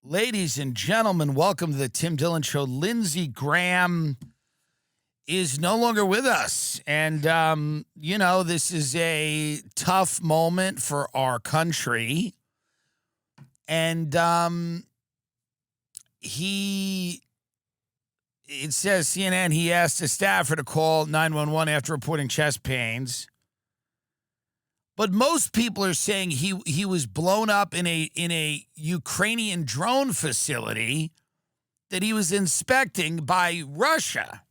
Ladies and gentlemen, welcome to the Tim Dillon Show. Lindsey Graham is no longer with us. And, this is a tough moment for our country. And it says CNN, he asked a staffer to call 911 after reporting chest pains. But most people are saying he was blown up in a Ukrainian drone facility that he was inspecting by Russia.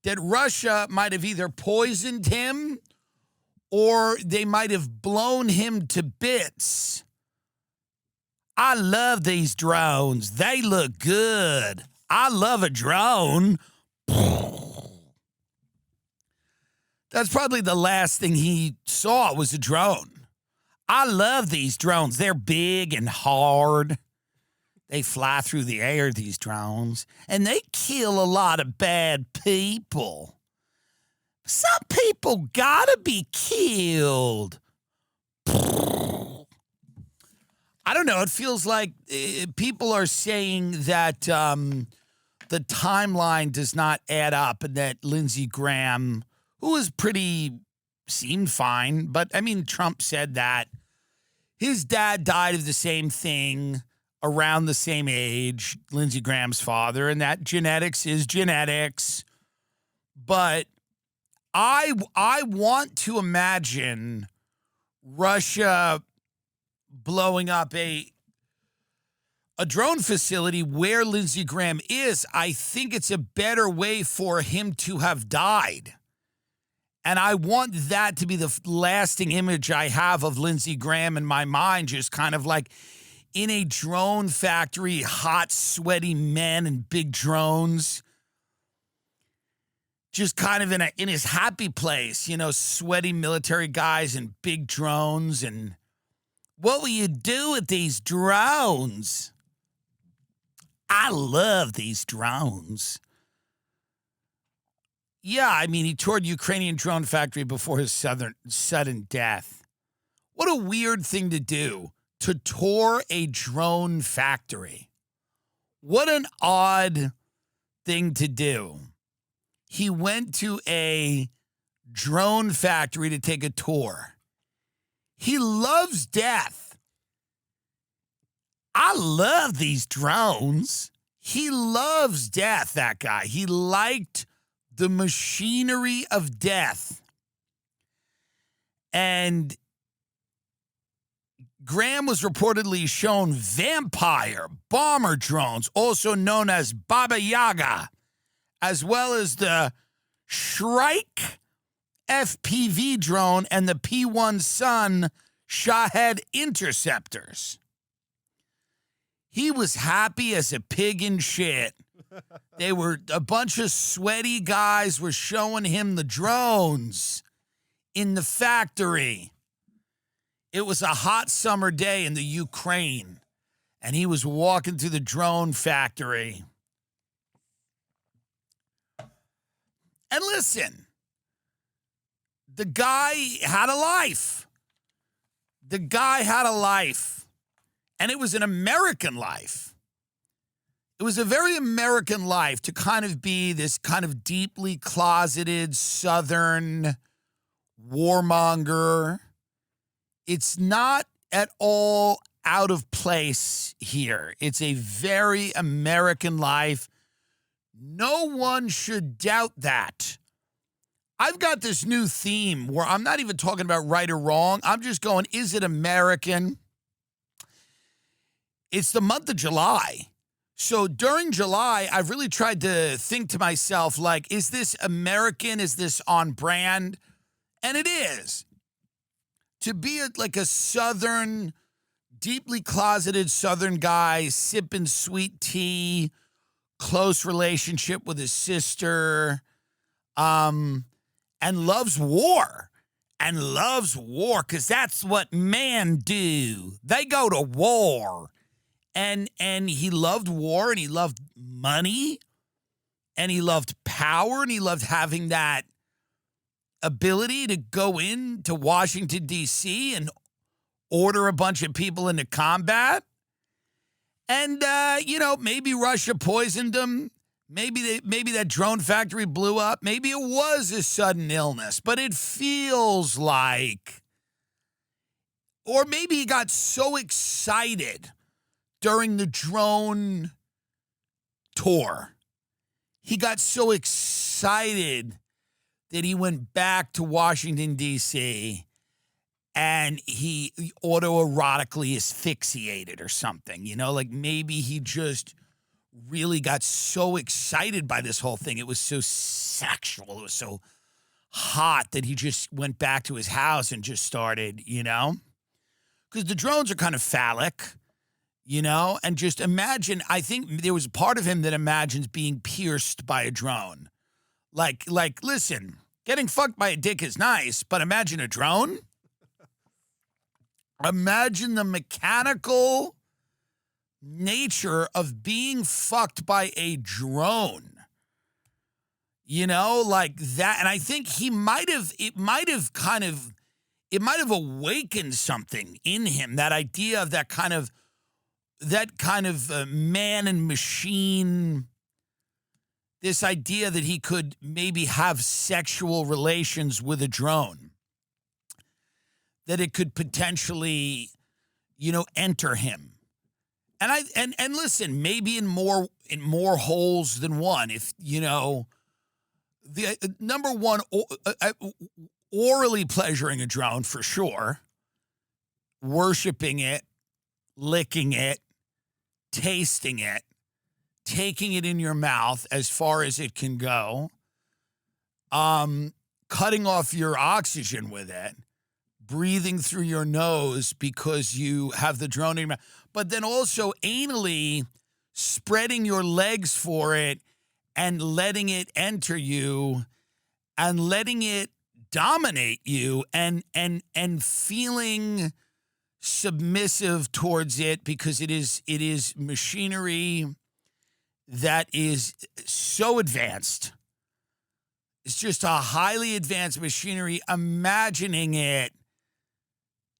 That Russia might have either poisoned him or they might have blown him to bits. I love these drones. They look good. I love a drone. That's probably the last thing he saw was a drone. I love these drones. They're big and hard. They fly through the air, these drones, and they kill a lot of bad people. Some people gotta be killed. I don't know. It feels like people are saying that the timeline does not add up and that Lindsey Graham, who seemed fine, but I mean, Trump said that his dad died of the same thing around the same age, Lindsey Graham's father, and that genetics is genetics. But I want to imagine Russia blowing up a drone facility where Lindsey Graham is. I think it's a better way for him to have died. And I want that to be the lasting image I have of Lindsey Graham in my mind, just kind of like in a drone factory, hot, sweaty men and big drones. Just kind of in his happy place, sweaty military guys and big drones. And what will you do with these drones? I love these drones. Yeah, I mean, he toured Ukrainian drone factory before his sudden death. What a weird thing to do, to tour a drone factory. What an odd thing to do. He went to a drone factory to take a tour. He loves death. I love these drones. He loves death, that guy. He liked the machinery of death. And Graham was reportedly shown vampire bomber drones, also known as Baba Yaga, as well as the Shrike FPV drone and the P-1 Sun Shahed interceptors. He was happy as a pig in shit. They were a bunch of sweaty guys were showing him the drones in the factory. It was a hot summer day in the Ukraine, and he was walking through the drone factory. And listen, the guy had a life. The guy had a life, and it was an American life. It was a very American life to kind of be this kind of deeply closeted Southern warmonger. It's not at all out of place here. It's a very American life. No one should doubt that. I've got this new theme where I'm not even talking about right or wrong. I'm just going, is it American? It's the month of July. So during July, I've really tried to think to myself, like, is this American? Is this on brand? And it is. To be like a Southern, deeply closeted Southern guy, sipping sweet tea, close relationship with his sister, and loves war. And loves war, because that's what men do. They go to war. And he loved war, and he loved money, and he loved power, and he loved having that ability to go into Washington, D.C. and order a bunch of people into combat. And, maybe Russia poisoned him. Maybe that drone factory blew up. Maybe it was a sudden illness, but it feels like, or maybe he got so excited during the drone tour. He got so excited that he went back to Washington, D.C., and he autoerotically asphyxiated or something, like maybe he just really got so excited by this whole thing. It was so sexual. It was so hot that he just went back to his house and just started, because the drones are kind of phallic, and just imagine, I think there was a part of him that imagines being pierced by a drone. Like, listen, getting fucked by a dick is nice, but imagine a drone. Imagine the mechanical nature of being fucked by a drone. Like that. And I think it might have awakened something in him, that idea of that kind of man and machine, this idea that he could maybe have sexual relations with a drone, that it could potentially, enter him. And listen, maybe in more holes than one. If the number one, orally pleasuring a drone for sure, worshiping it, licking it, tasting it, taking it in your mouth as far as it can go, cutting off your oxygen with it, breathing through your nose because you have the drone in your mouth, but then also anally spreading your legs for it and letting it enter you and letting it dominate you and feeling submissive towards it, because it is machinery that is so advanced. It's just a highly advanced machinery. Imagining it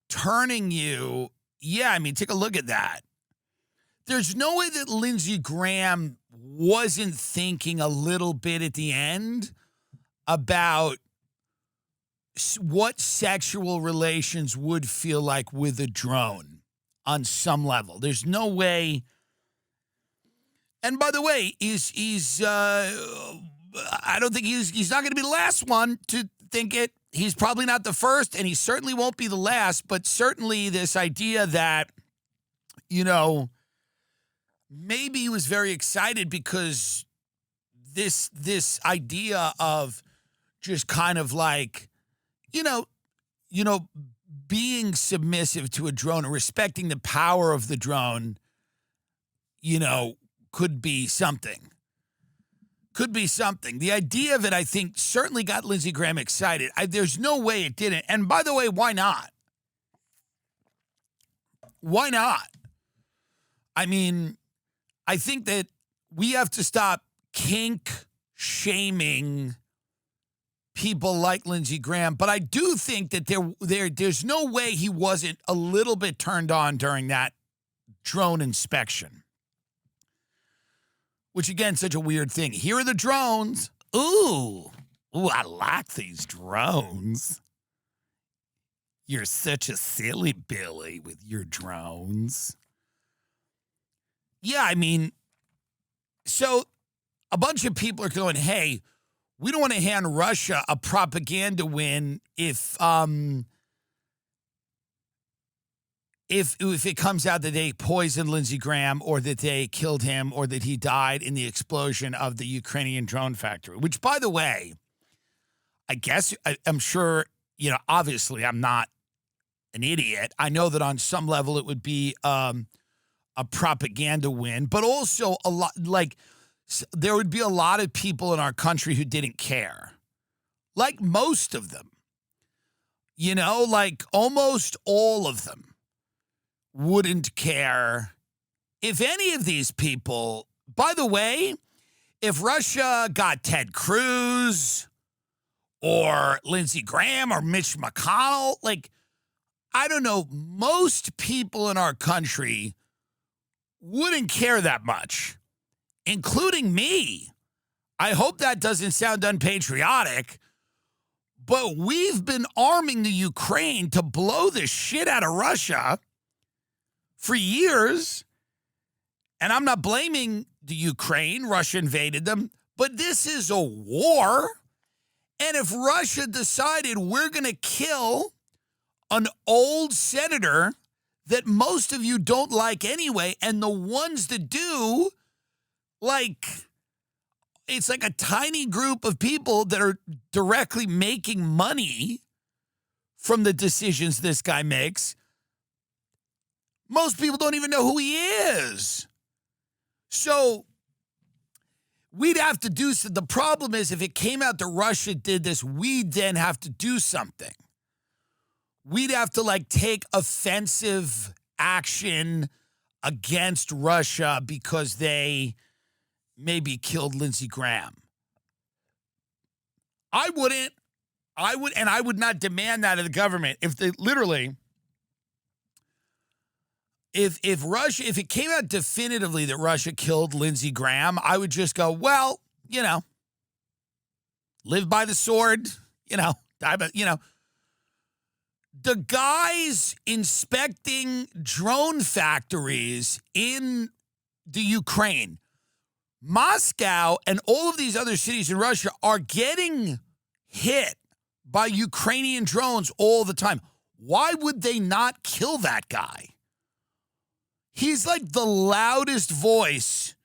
turning you, take a look at that. There's no way that Lindsey Graham wasn't thinking a little bit at the end about what sexual relations would feel like with a drone on some level. There's no way. And by the way, I don't think he's not going to be the last one to think it. He's probably not the first, and he certainly won't be the last, but certainly this idea that, maybe he was very excited because this idea of just kind of like, being submissive to a drone and respecting the power of the drone, could be something. Could be something. The idea of it, I think, certainly got Lindsey Graham excited. There's no way it didn't. And by the way, why not? Why not? I mean, I think that we have to stop kink shaming people like Lindsey Graham, but I do think that there's no way he wasn't a little bit turned on during that drone inspection. Which, again, such a weird thing. Here are the drones. Ooh, I like these drones. You're such a silly Billy with your drones. Yeah, I mean, so a bunch of people are going, hey, we don't want to hand Russia a propaganda win if it comes out that they poisoned Lindsey Graham or that they killed him or that he died in the explosion of the Ukrainian drone factory, which, by the way, I guess I'm sure, obviously I'm not an idiot. I know that on some level it would be a propaganda win, but also a lot, like, there would be a lot of people in our country who didn't care. Like most of them. Like almost all of them wouldn't care if any of these people, by the way, if Russia got Ted Cruz or Lindsey Graham or Mitch McConnell, like, I don't know, most people in our country wouldn't care that much, including me. I hope that doesn't sound unpatriotic, but we've been arming the Ukraine to blow the shit out of Russia for years. And I'm not blaming the Ukraine. Russia invaded them. But this is a war. And if Russia decided we're going to kill an old senator that most of you don't like anyway, and the ones that do, like, it's like a tiny group of people that are directly making money from the decisions this guy makes. Most people don't even know who he is. So we'd have to do so. The problem is if it came out that Russia did this, we'd then have to do something. We'd have to like take offensive action against Russia because they maybe killed Lindsey Graham. I would not demand that of the government. If they literally, if it came out definitively that Russia killed Lindsey Graham, I would just go, well, live by the sword, die by, the guys inspecting drone factories in the Ukraine, Moscow and all of these other cities in Russia are getting hit by Ukrainian drones all the time. Why would they not kill that guy? He's like the loudest voice,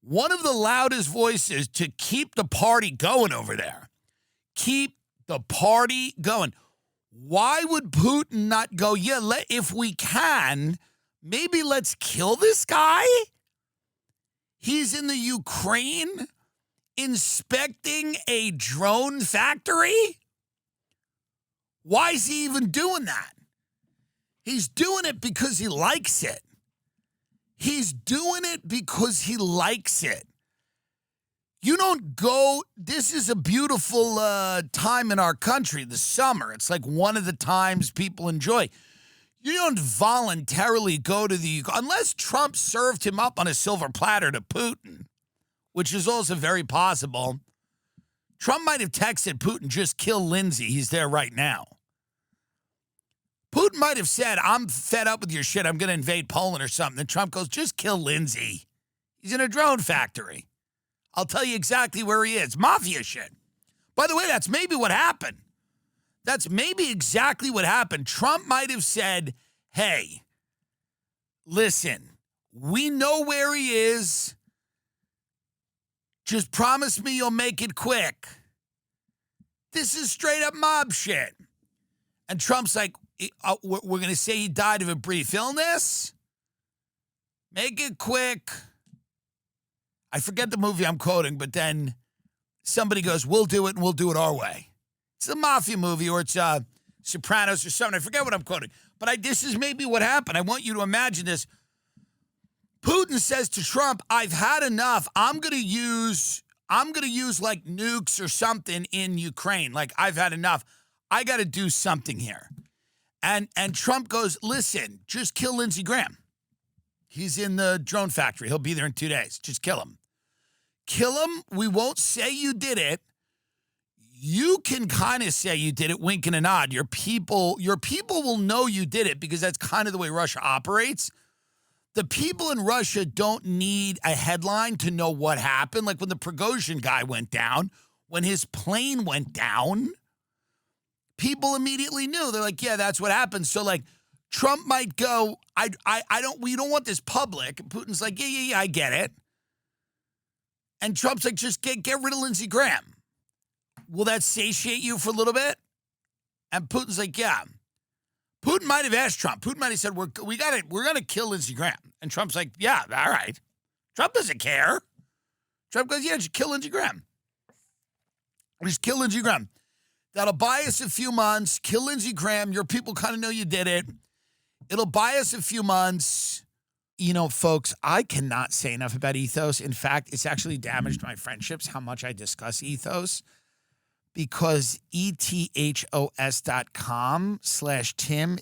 one of the loudest voices to keep the party going over there. Keep the party going. Why would Putin not go, if we can, maybe let's kill this guy? He's in the Ukraine inspecting a drone factory? Why is he even doing that? He's doing it because he likes it. He's doing it because he likes it. You don't go, this is a beautiful time in our country, the summer. It's like one of the times people enjoy. You don't voluntarily go to the, unless Trump served him up on a silver platter to Putin, which is also very possible. Trump might have texted Putin, just kill Lindsey. He's there right now. Putin might have said, I'm fed up with your shit. I'm going to invade Poland or something. And Trump goes, just kill Lindsey. He's in a drone factory. I'll tell you exactly where he is. Mafia shit. By the way, that's maybe what happened. That's maybe exactly what happened. Trump might have said, hey, listen, we know where he is. Just promise me you'll make it quick. This is straight up mob shit. And Trump's like, we're going to say he died of a brief illness. Make it quick. I forget the movie I'm quoting, but then somebody goes, we'll do it and we'll do it our way. It's a mafia movie or it's Sopranos or something. I forget what I'm quoting. But this is maybe what happened. I want you to imagine this. Putin says to Trump, I've had enough. I'm going to use like nukes or something in Ukraine. Like, I've had enough. I got to do something here. And Trump goes, listen, just kill Lindsey Graham. He's in the drone factory. He'll be there in 2 days. Just kill him. Kill him. We won't say you did it. You can kind of say you did it, wink and a nod. Your people will know you did it because that's kind of the way Russia operates. The people in Russia don't need a headline to know what happened. Like when the Prigozhin guy went down, when his plane went down, people immediately knew. They're like, yeah, that's what happened. So like Trump might go, we don't want this public. And Putin's like, yeah, I get it. And Trump's like, just get rid of Lindsey Graham. Will that satiate you for a little bit? And Putin's like, yeah. Putin might have asked Trump. Putin might have said, we're going to kill Lindsey Graham. And Trump's like, yeah, all right. Trump doesn't care. Trump goes, yeah, just kill Lindsey Graham. Just kill Lindsey Graham. That'll buy us a few months. Kill Lindsey Graham. Your people kind of know you did it. It'll buy us a few months. You know, folks, I cannot say enough about Ethos. In fact, it's actually damaged my friendships, how much I discuss Ethos. Because ethos.com/Tim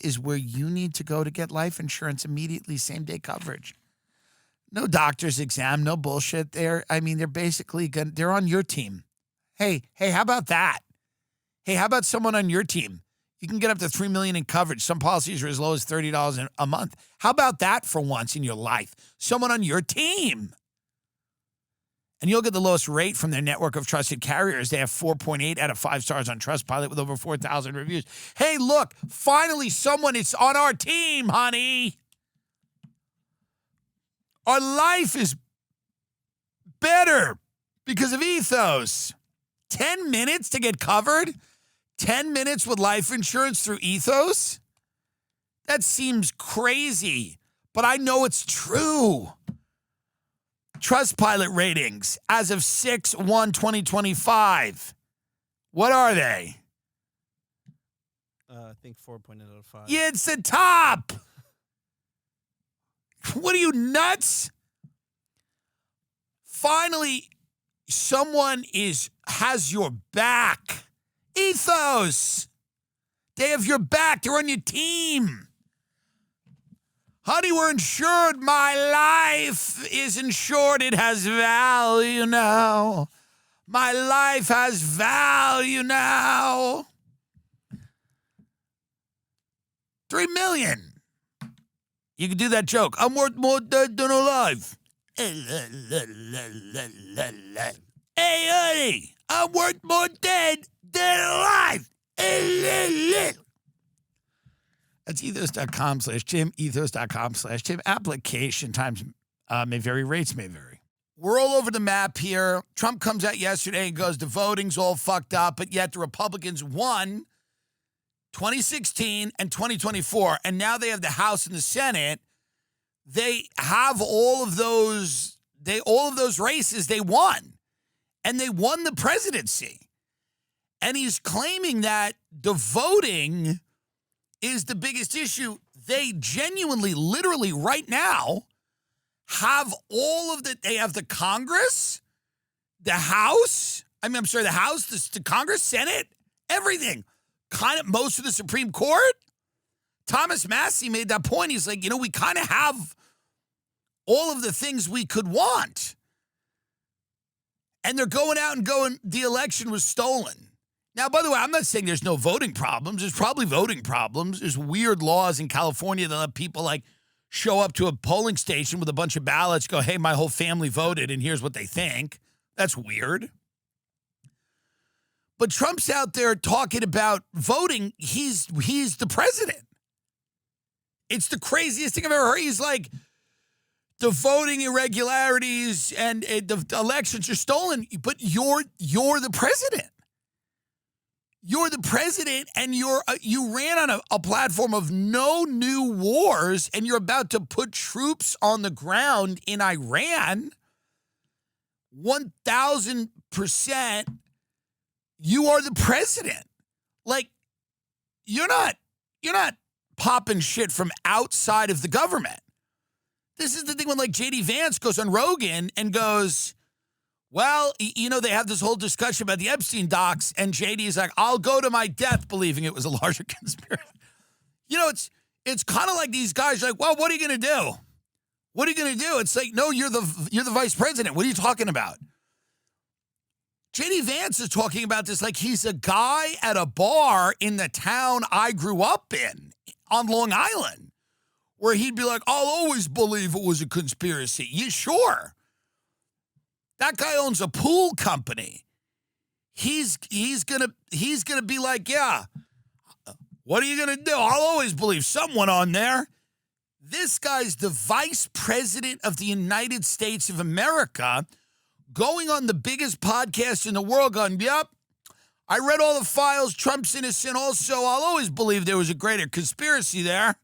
is where you need to go to get life insurance immediately, same-day coverage. No doctor's exam, no bullshit. They're basically they're on your team. Hey, how about that? Hey, how about someone on your team? You can get up to $3 million in coverage. Some policies are as low as $30 a month. How about that for once in your life? Someone on your team. And you'll get the lowest rate from their network of trusted carriers. They have 4.8 out of 5 stars on Trustpilot with over 4,000 reviews. Hey, look, finally someone is on our team, honey. Our life is better because of Ethos. 10 minutes to get covered? 10 minutes with life insurance through Ethos? That seems crazy, but I know it's true. Trustpilot ratings as of 6/1/2025. What are they? I think 4.8 out of 5. Yeah, it's the top. What are you, nuts? Finally, someone has your back. Ethos. They have your back. They're on your team. Honey, we're insured. My life is insured. It has value now. My life has value now. $3 million. You can do that joke. I'm worth more dead than alive. Hey, honey, I'm worth more dead than alive. That's ethos.com/Tim, ethos.com/Tim. Application times may vary, rates may vary. We're all over the map here. Trump comes out yesterday and goes, the voting's all fucked up, but yet the Republicans won 2016 and 2024, and now they have the House and the Senate. They have all of those races they won, and they won the presidency. And he's claiming that the voting is the biggest issue. They genuinely, literally right now have they have the Congress, the House, the House, the Congress, Senate, everything. Kind of most of the Supreme Court. Thomas Massey made that point. He's like, we kind of have all of the things we could want. And they're going out and going, the election was stolen. Now, by the way, I'm not saying there's no voting problems. There's probably voting problems. There's weird laws in California that let people show up to a polling station with a bunch of ballots, go, hey, my whole family voted, and here's what they think. That's weird. But Trump's out there talking about voting. He's the president. It's the craziest thing I've ever heard. He's like, the voting irregularities and the elections are stolen, but you're the president. You're the president, and you ran on a platform of no new wars, and you're about to put troops on the ground in Iran. 1,000%. You are the president. You're not popping shit from outside of the government. This is the thing when J.D. Vance goes on Rogan and goes, well, they have this whole discussion about the Epstein docs, and J.D. is like, I'll go to my death believing it was a larger conspiracy. It's kind of like these guys are like, well, what are you going to do? What are you going to do? It's like, no, you're the vice president. What are you talking about? J.D. Vance is talking about this like he's a guy at a bar in the town I grew up in on Long Island, where he'd be like, I'll always believe it was a conspiracy. You sure? That guy owns a pool company. He's gonna be like, yeah, what are you gonna do? I'll always believe someone on there. This guy's the vice president of the United States of America, going on the biggest podcast in the world, going, yep, I read all the files. Trump's innocent. Also, I'll always believe there was a greater conspiracy there.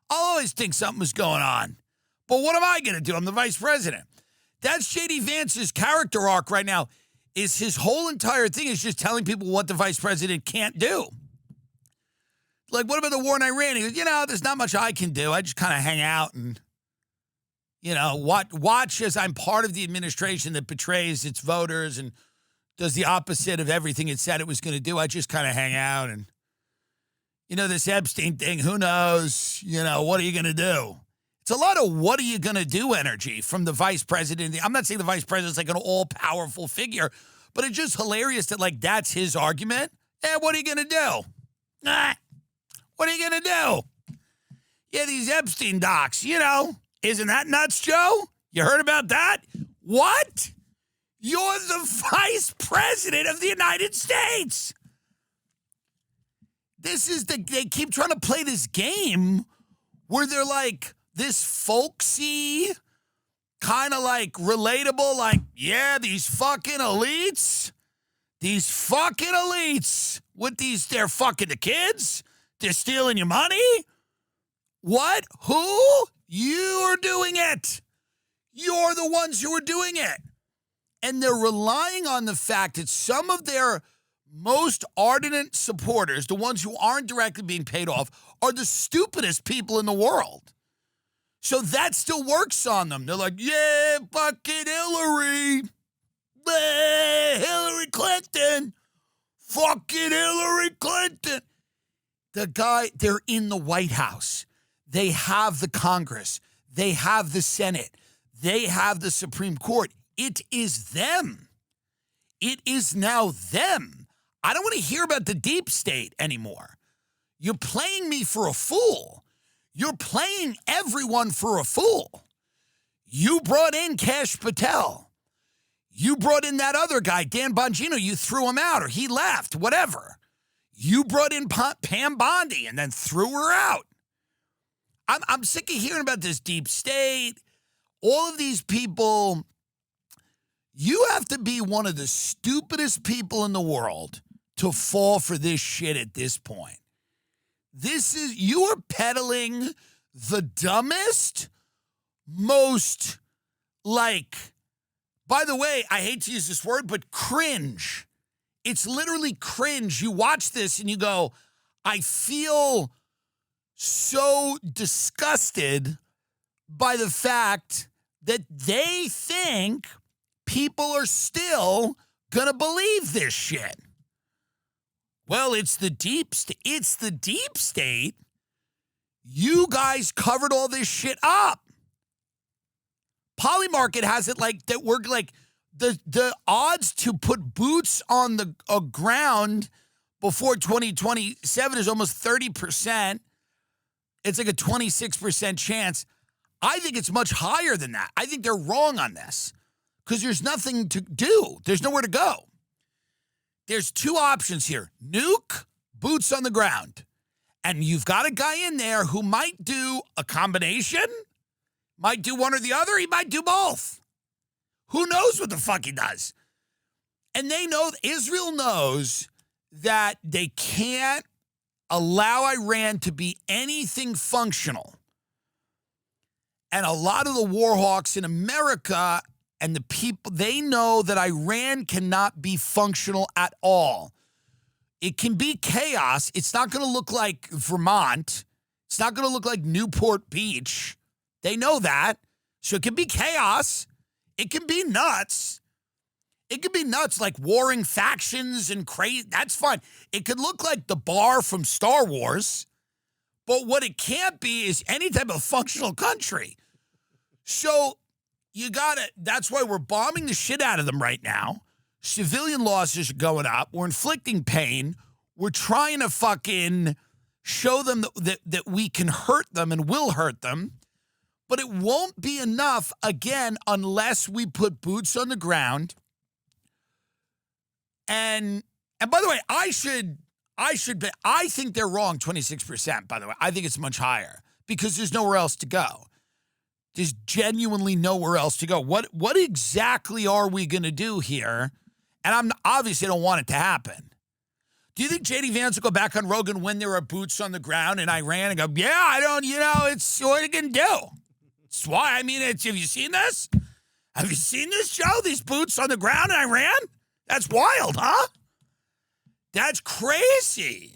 I'll always think something was going on. But what am I going to do? I'm the vice president. That's J.D. Vance's character arc right now, is his whole entire thing is just telling people what the vice president can't do. Like, what about the war in Iran? He goes, there's not much I can do. I just kind of hang out and, watch as I'm part of the administration that betrays its voters and does the opposite of everything it said it was going to do. I just kind of hang out and, this Epstein thing, who knows? What are you going to do? It's a lot of what are you going to do energy from the vice president. I'm not saying the vice president's like an all-powerful figure, but it's just hilarious that, like, that's his argument. What are you going to do? What are you going to do? Yeah, these Epstein docs, isn't that nuts, Joe? You heard about that? What? You're the vice president of the United States. They keep trying to play this game where they're like this folksy, kind of like relatable, like, yeah, these fucking elites with they're fucking the kids, they're stealing your money. What? Who? You are doing it. You're the ones who are doing it. And they're relying on the fact that some of their most ardent supporters, the ones who aren't directly being paid off, are the stupidest people in the world. So that still works on them. They're like, yeah, fucking Hillary. Hillary Clinton. Fucking Hillary Clinton. They're in the White House. They have the Congress. They have the Senate. They have the Supreme Court. It is them. It is now them. I don't want to hear about the deep state anymore. You're playing me for a fool. You're playing everyone for a fool. You brought in Kash Patel. You brought in that other guy, Dan Bongino. You threw him out or he left, whatever. You brought in Pam Bondi and then threw her out. I'm sick of hearing about this deep state. All of these people, you have to be one of the stupidest people in the world to fall for this shit at this point. You are peddling the dumbest, most, by the way, I hate to use this word, but cringe. It's literally cringe. You watch this and you go, I feel so disgusted by the fact that they think people are still gonna believe this shit. Well, it's the deep state. It's the deep state. You guys covered all this shit up. Polymarket has it like that. We're like the odds to put boots on the ground before 2027 is almost 30%. It's like a 26% chance. I think it's much higher than that. I think they're wrong on this because there's nothing to do. There's nowhere to go. There's two options here. Nuke, boots on the ground. And you've got a guy in there who might do a combination, might do one or the other. He might do both. Who knows what the fuck he does? And they know, Israel knows that they can't allow Iran to be anything functional. And a lot of the war hawks in America and the people, they know that Iran cannot be functional at all. It can be chaos. It's not going to look like Vermont. It's not going to look like Newport Beach. They know that. So it can be chaos. It can be nuts. It could be nuts, like warring factions and crazy. That's fine. It could look like the bar from Star Wars. But what it can't be is any type of functional country. So that's why we're bombing the shit out of them right now. Civilian losses are going up. We're inflicting pain. We're trying to fucking show them that we can hurt them and will hurt them. But it won't be enough, again, unless we put boots on the ground. And by the way, I think they're wrong 26%, by the way. I think it's much higher because there's nowhere else to go. There's genuinely nowhere else to go. What exactly are we going to do here? And obviously don't want it to happen. Do you think J.D. Vance will go back on Rogan when there are boots on the ground in Iran and go, yeah, it's what are you going to do? It's why, have you seen this? Have you seen this, Joe? These boots on the ground in Iran? That's wild, huh? That's crazy.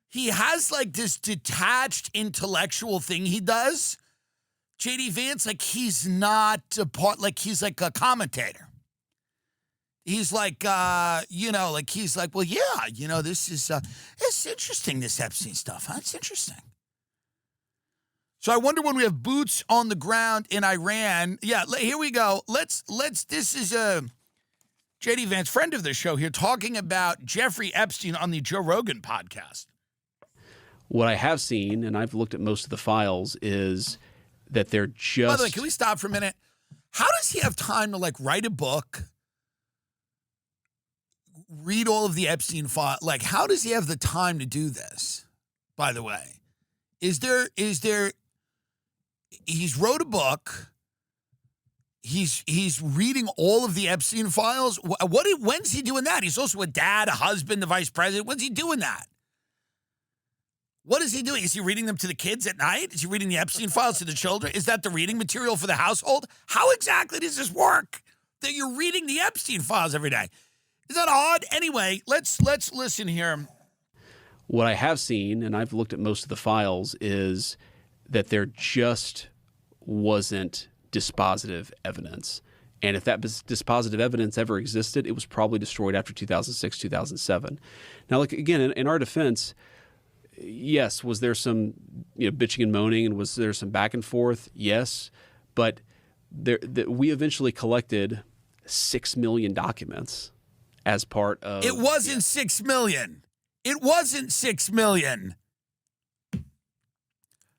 He has like this detached intellectual thing he does. J.D. Vance, like he's not a part, like he's like a commentator. He's like, he's like, well, yeah, this is, it's interesting, this Epstein stuff, huh? It's interesting. So I wonder when we have boots on the ground in Iran. Yeah, here we go. Let's. This is J.D. Vance, friend of the show here, talking about Jeffrey Epstein on the Joe Rogan podcast. What I have seen, and I've looked at most of the files, is that they're just... By the way, can we stop for a minute? How does he have time to, write a book, read all of the Epstein file? How does he have the time to do this, by the way? Is there... He's wrote a book. He's reading all of the Epstein files. When's he doing that? He's also a dad, a husband, the vice president. When's he doing that? What is he doing? Is he reading them to the kids at night? Is he reading the Epstein files to the children? Is that the reading material for the household? How exactly does this work? That you're reading the Epstein files every day? Is that odd? Anyway, let's listen here. What I have seen, and I've looked at most of the files, is that there just wasn't dispositive evidence. And if that dispositive evidence ever existed, it was probably destroyed after 2006, 2007. Now, again, in our defense, yes, was there some bitching and moaning, and was there some back and forth? Yes. But we eventually collected 6 million documents as part of... It wasn't 6 million. It wasn't 6 million.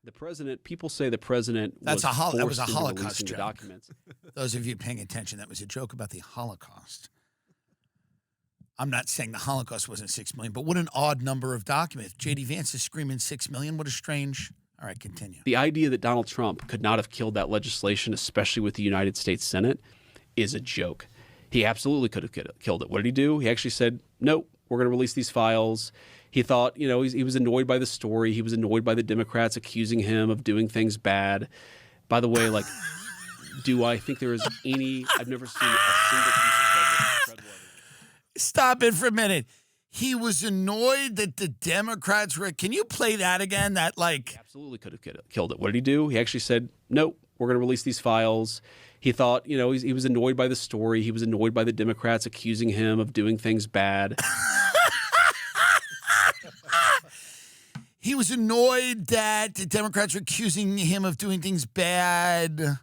The president, people say the president that was a Holocaust joke. Documents. Those of you paying attention, that was a joke about the Holocaust. I'm not saying the Holocaust wasn't 6 million, but what an odd number of documents. J.D. Vance is screaming 6 million. What a strange... All right, continue. The idea that Donald Trump could not have killed that legislation, especially with the United States Senate, is a joke. He absolutely could have killed it. What did he do? He actually said, nope, we're going to release these files. He thought, he was annoyed by the story. He was annoyed by the Democrats accusing him of doing things bad. By the way, do I think there is any... I've never seen a single piece of credible evidence. Stop it for a minute. He was annoyed that the Democrats were... Can you play that again? He absolutely could have killed it. What did he do? He actually said, nope, we're going to release these files. He thought, he was annoyed by the story. He was annoyed by the Democrats accusing him of doing things bad. He was annoyed that the Democrats were accusing him of doing things bad.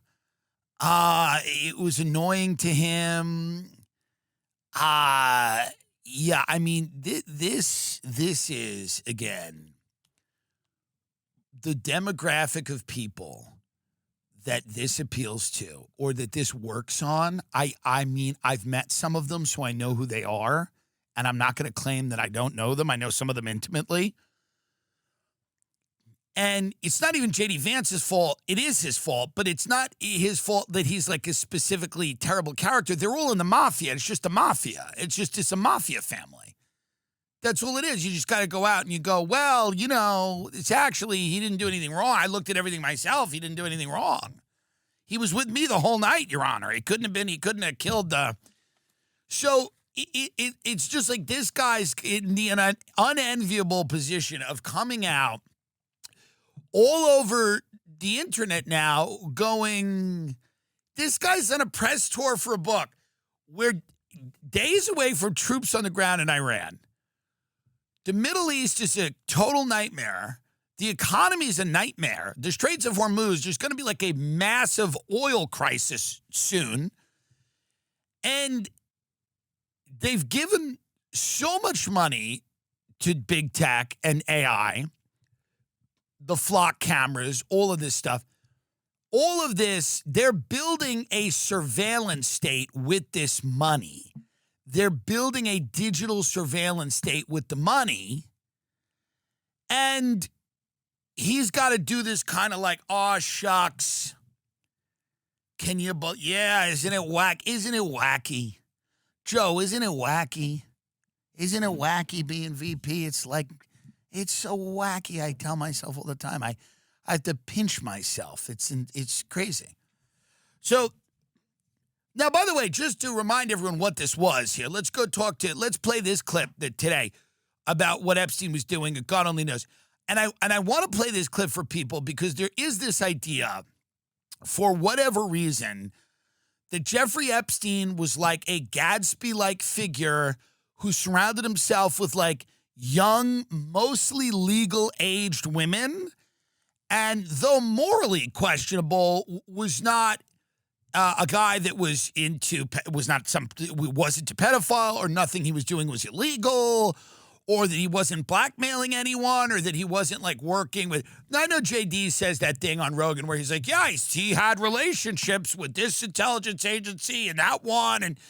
It was annoying to him. Yeah, I mean, this is, again, the demographic of people that this appeals to or that this works on. I mean, I've met some of them, so I know who they are, and I'm not going to claim that I don't know them. I know some of them intimately. And it's not even J.D. Vance's fault. It is his fault, but it's not his fault that he's a specifically terrible character. They're all in the mafia. It's just a mafia. It's a mafia family. That's all it is. You just got to go out and you go, well, it's actually, he didn't do anything wrong. I looked at everything myself. He didn't do anything wrong. He was with me the whole night, Your Honor. He couldn't have killed the... So it's just this guy's in an unenviable position of coming out all over the internet now going, this guy's on a press tour for a book. We're days away from troops on the ground in Iran. The Middle East is a total nightmare. The economy is a nightmare. The Straits of Hormuz, there's going to be a massive oil crisis soon. And they've given so much money to big tech and AI, the flock cameras, all of this stuff. All of this, they're building a surveillance state with this money. They're building a digital surveillance state with the money. And he's got to do this kind of aw, shucks. Isn't it wacky? Joe, isn't it wacky? Isn't it wacky being VP? It's so wacky. I tell myself all the time. I have to pinch myself. It's crazy. So now, by the way, just to remind everyone what this was here, let's play this clip today about what Epstein was doing. God only knows. And I want to play this clip for people because there is this idea, for whatever reason, that Jeffrey Epstein was like a Gatsby-like figure who surrounded himself with young, mostly legal-aged women, And though morally questionable, was not a guy that was into, wasn't a pedophile, or nothing he was doing was illegal, or that he wasn't blackmailing anyone, or that he wasn't like working with. I know JD says that thing on Rogan where he's like, yeah, he had relationships with this intelligence agency and that one, and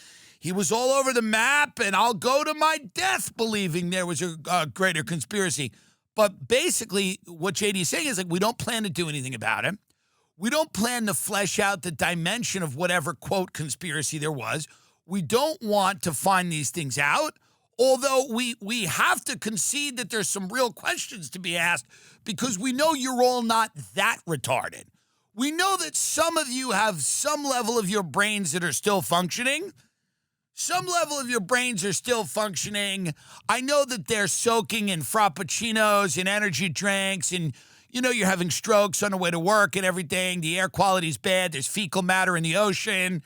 he was all over the map, and I'll go to my death believing there was a greater conspiracy. But basically what JD is saying is like, we don't plan to do anything about it. We don't plan to flesh out the dimension of whatever, quote, conspiracy there was. We don't want to find these things out. Although we have to concede that there's some real questions to be asked, because we know you're all not that retarded. We know that some of you have some level of your brains that are still functioning. Some level of your brains are still functioning. I know that they're soaking in frappuccinos and energy drinks, and you're having strokes on the way to work and everything. The air quality's bad. There's fecal matter in the ocean.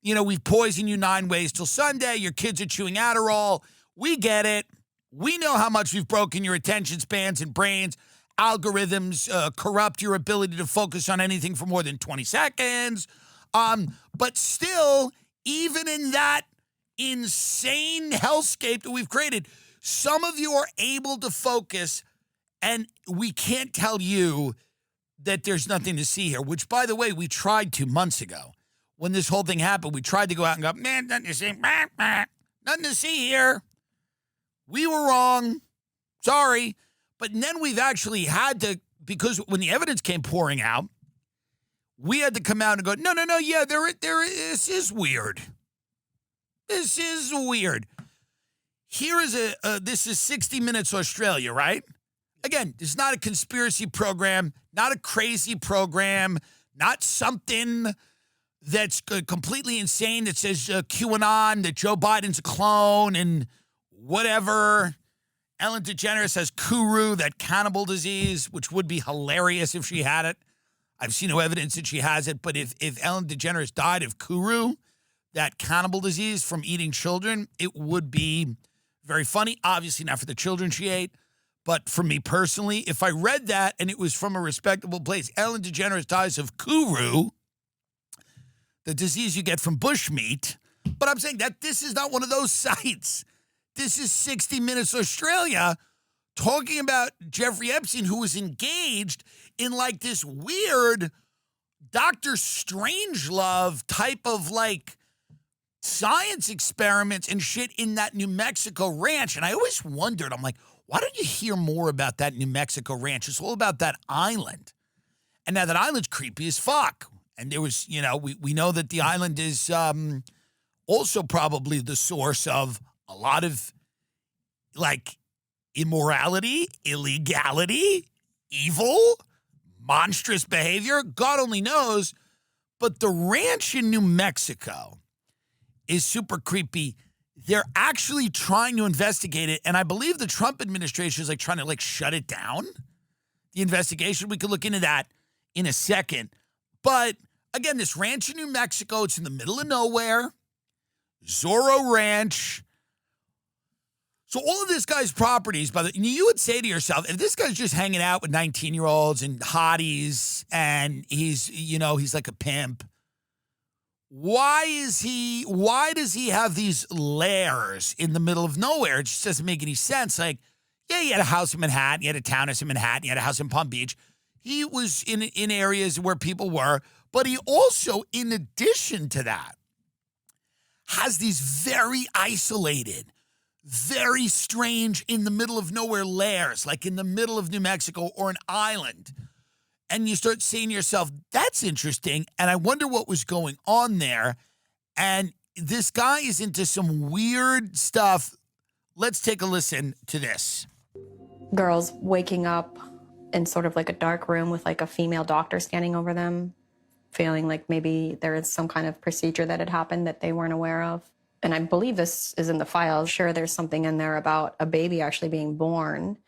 We've poisoned you 9 ways till Sunday. Your kids are chewing Adderall. We get it. We know how much we've broken your attention spans and brains. Algorithms corrupt your ability to focus on anything for more than 20 seconds. But still, even in that insane hellscape that we've created, some of you are able to focus, and we can't tell you that there's nothing to see here, which, by the way, we tried 2 months ago. When this whole thing happened, we tried to go out and go, man, nothing to see. Nothing to see here. We were wrong. Sorry. But then we've actually had to, because when the evidence came pouring out, we had to come out and go, no, yeah, this is weird. This is weird. Here is this is 60 Minutes Australia, right? Again, this is not a conspiracy program, not a crazy program, not something that's completely insane that says QAnon, that Joe Biden's a clone and whatever. Ellen DeGeneres has Kuru, that cannibal disease, which would be hilarious if she had it. I've seen no evidence that she has it, but if Ellen DeGeneres died of Kuru, that cannibal disease from eating children, it would be very funny. Obviously not for the children she ate, but for me personally, if I read that and it was from a respectable place, Ellen DeGeneres dies of Kuru, the disease you get from bushmeat. But I'm saying that this is not one of those sites. This is 60 Minutes Australia talking about Jeffrey Epstein, who was engaged in like this weird Dr. Strangelove type of like science experiments and shit in that New Mexico ranch. And I always wondered, I'm like, why don't you hear more about that New Mexico ranch? It's all about that island. And now that island's creepy as fuck. And there was, we know that the island is also probably the source of a lot of like immorality, illegality, evil, monstrous behavior. God only knows. But the ranch in New Mexico is super creepy. They're actually trying to investigate it. And I believe the Trump administration is like trying to like shut it down. The investigation, we could look into that in a second. But again, this ranch in New Mexico, it's in the middle of nowhere. Zorro Ranch. So all of this guy's properties, you would say to yourself, if this guy's just hanging out with 19-year-olds and hotties and he's like a pimp, why does he have these lairs in the middle of nowhere? It just doesn't make any sense. Like, yeah, he had a house in Manhattan, he had a townhouse in Manhattan, he had a house in Palm Beach. He was in areas where people were, but he also, in addition to that, has these very isolated, very strange, in the middle of nowhere lairs, like in the middle of New Mexico or an island. And you start saying to yourself, that's interesting. And I wonder what was going on there. And this guy is into some weird stuff. Let's take a listen to this. Girls waking up in sort of like a dark room with like a female doctor standing over them, feeling like maybe there is some kind of procedure that had happened that they weren't aware of. And I believe this is in the files. Sure, there's something in there about a baby actually being born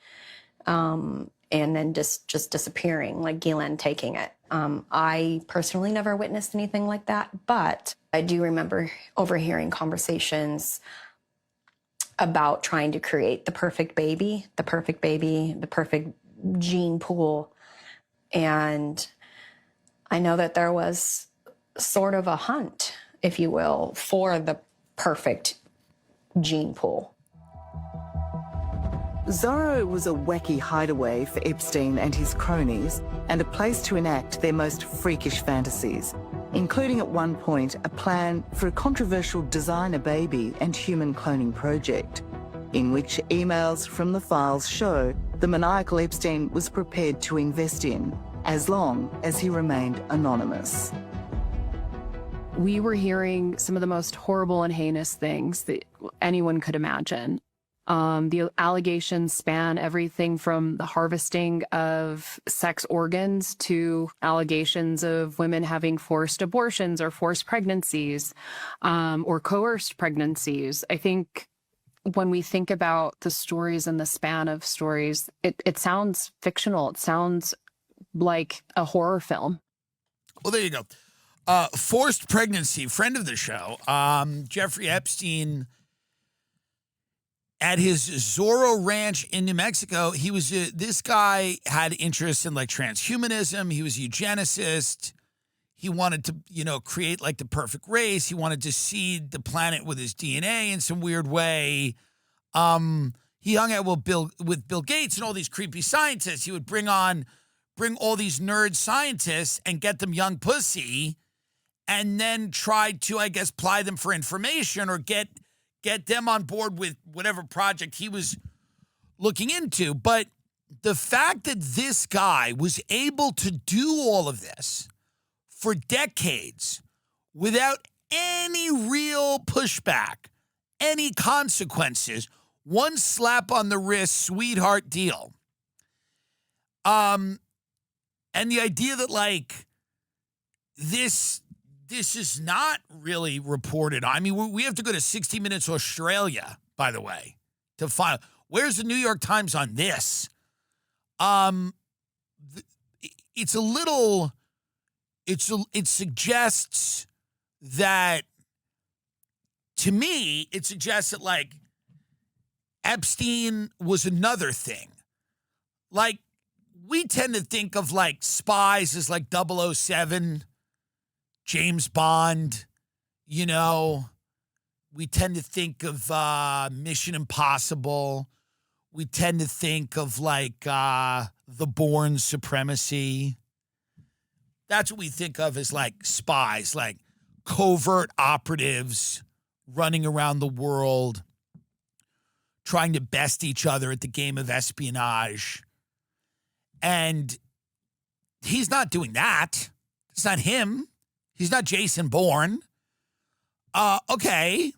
and then just disappearing, like Dillon taking it. I personally never witnessed anything like that, but I do remember overhearing conversations about trying to create the perfect baby, the perfect gene pool. And I know that there was sort of a hunt, if you will, for the perfect gene pool. Zorro was a wacky hideaway for Epstein and his cronies, and a place to enact their most freakish fantasies, including at one point a plan for a controversial designer baby and human cloning project, in which emails from the files show the maniacal Epstein was prepared to invest in, as long as he remained anonymous. We were hearing some of the most horrible and heinous things that anyone could imagine. The allegations span everything from the harvesting of sex organs to allegations of women having forced abortions or forced pregnancies, or coerced pregnancies. I think when we think about the stories and the span of stories, it sounds fictional. It sounds like a horror film. Well, there you go. Forced pregnancy, friend of the show, Jeffrey Epstein. At his Zorro Ranch in New Mexico, he was this guy had interest in like transhumanism. He was a eugenicist. He wanted to, create like the perfect race. He wanted to seed the planet with his DNA in some weird way. He hung out with Bill Gates and all these creepy scientists. He would bring all these nerd scientists and get them young pussy, and then try to, I guess, ply them for information or get them on board with whatever project he was looking into. But the fact that this guy was able to do all of this for decades without any real pushback, any consequences, one slap on the wrist, sweetheart deal. And the idea that like this is not really reported. I mean, we have to go to 60 Minutes Australia, by the way, to find. Where's the New York Times on this? It's a little. It suggests that, to me, it suggests that like Epstein was another thing. Like we tend to think of like spies as like 007. James Bond, we tend to think of Mission Impossible. We tend to think of like The Bourne Supremacy. That's what we think of as like spies, like covert operatives running around the world, trying to best each other at the game of espionage. And he's not doing that. It's not him. He's not Jason Bourne. Okay.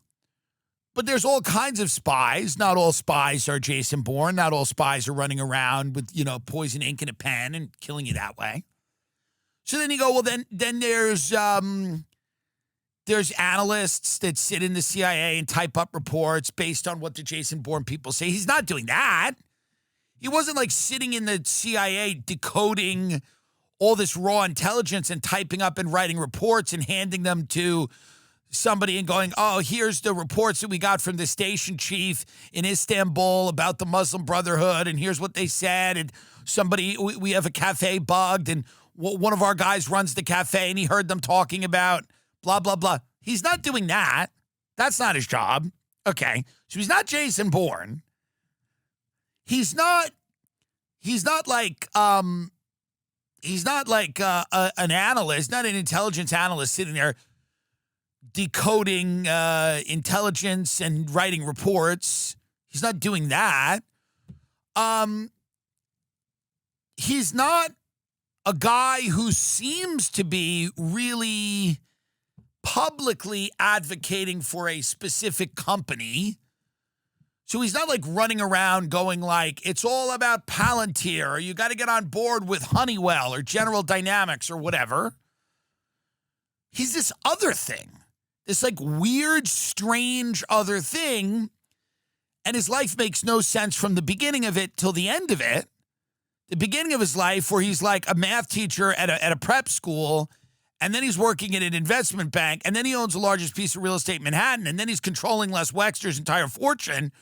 But there's all kinds of spies. Not all spies are Jason Bourne. Not all spies are running around with, poison ink in a pen and killing you that way. So then you go, well, then there's analysts that sit in the CIA and type up reports based on what the Jason Bourne people say. He's not doing that. He wasn't like sitting in the CIA decoding all this raw intelligence and typing up and writing reports and handing them to somebody and going, oh, here's the reports that we got from the station chief in Istanbul about the Muslim Brotherhood, and here's what they said, and we have a cafe bugged, and one of our guys runs the cafe, and he heard them talking about blah, blah, blah. He's not doing that. That's not his job. Okay, so he's not Jason Bourne. He's not like an analyst, not an intelligence analyst sitting there decoding intelligence and writing reports. He's not doing that. He's not a guy who seems to be really publicly advocating for a specific company. So he's not like running around going like, it's all about Palantir, or you got to get on board with Honeywell or General Dynamics or whatever. He's this other thing, this like weird, strange other thing. And his life makes no sense from the beginning of it till the end of it. The beginning of his life where he's like a math teacher at a prep school, and then he's working at an investment bank, and then he owns the largest piece of real estate in Manhattan, and then he's controlling Les Wexner's entire fortune.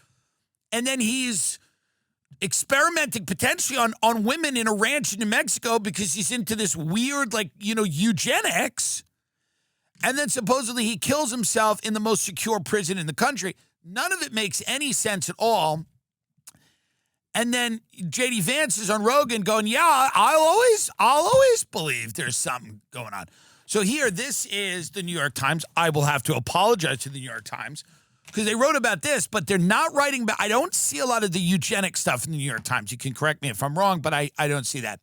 And then he's experimenting potentially on women in a ranch in New Mexico because he's into this weird, eugenics. And then supposedly he kills himself in the most secure prison in the country. None of it makes any sense at all. And then J.D. Vance is on Rogan going, yeah, I'll always believe there's something going on. So here, this is the New York Times. I will have to apologize to the New York Times because they wrote about this, but they're not writing about, I don't see a lot of the eugenic stuff in the New York Times. You can correct me if I'm wrong, but I don't see that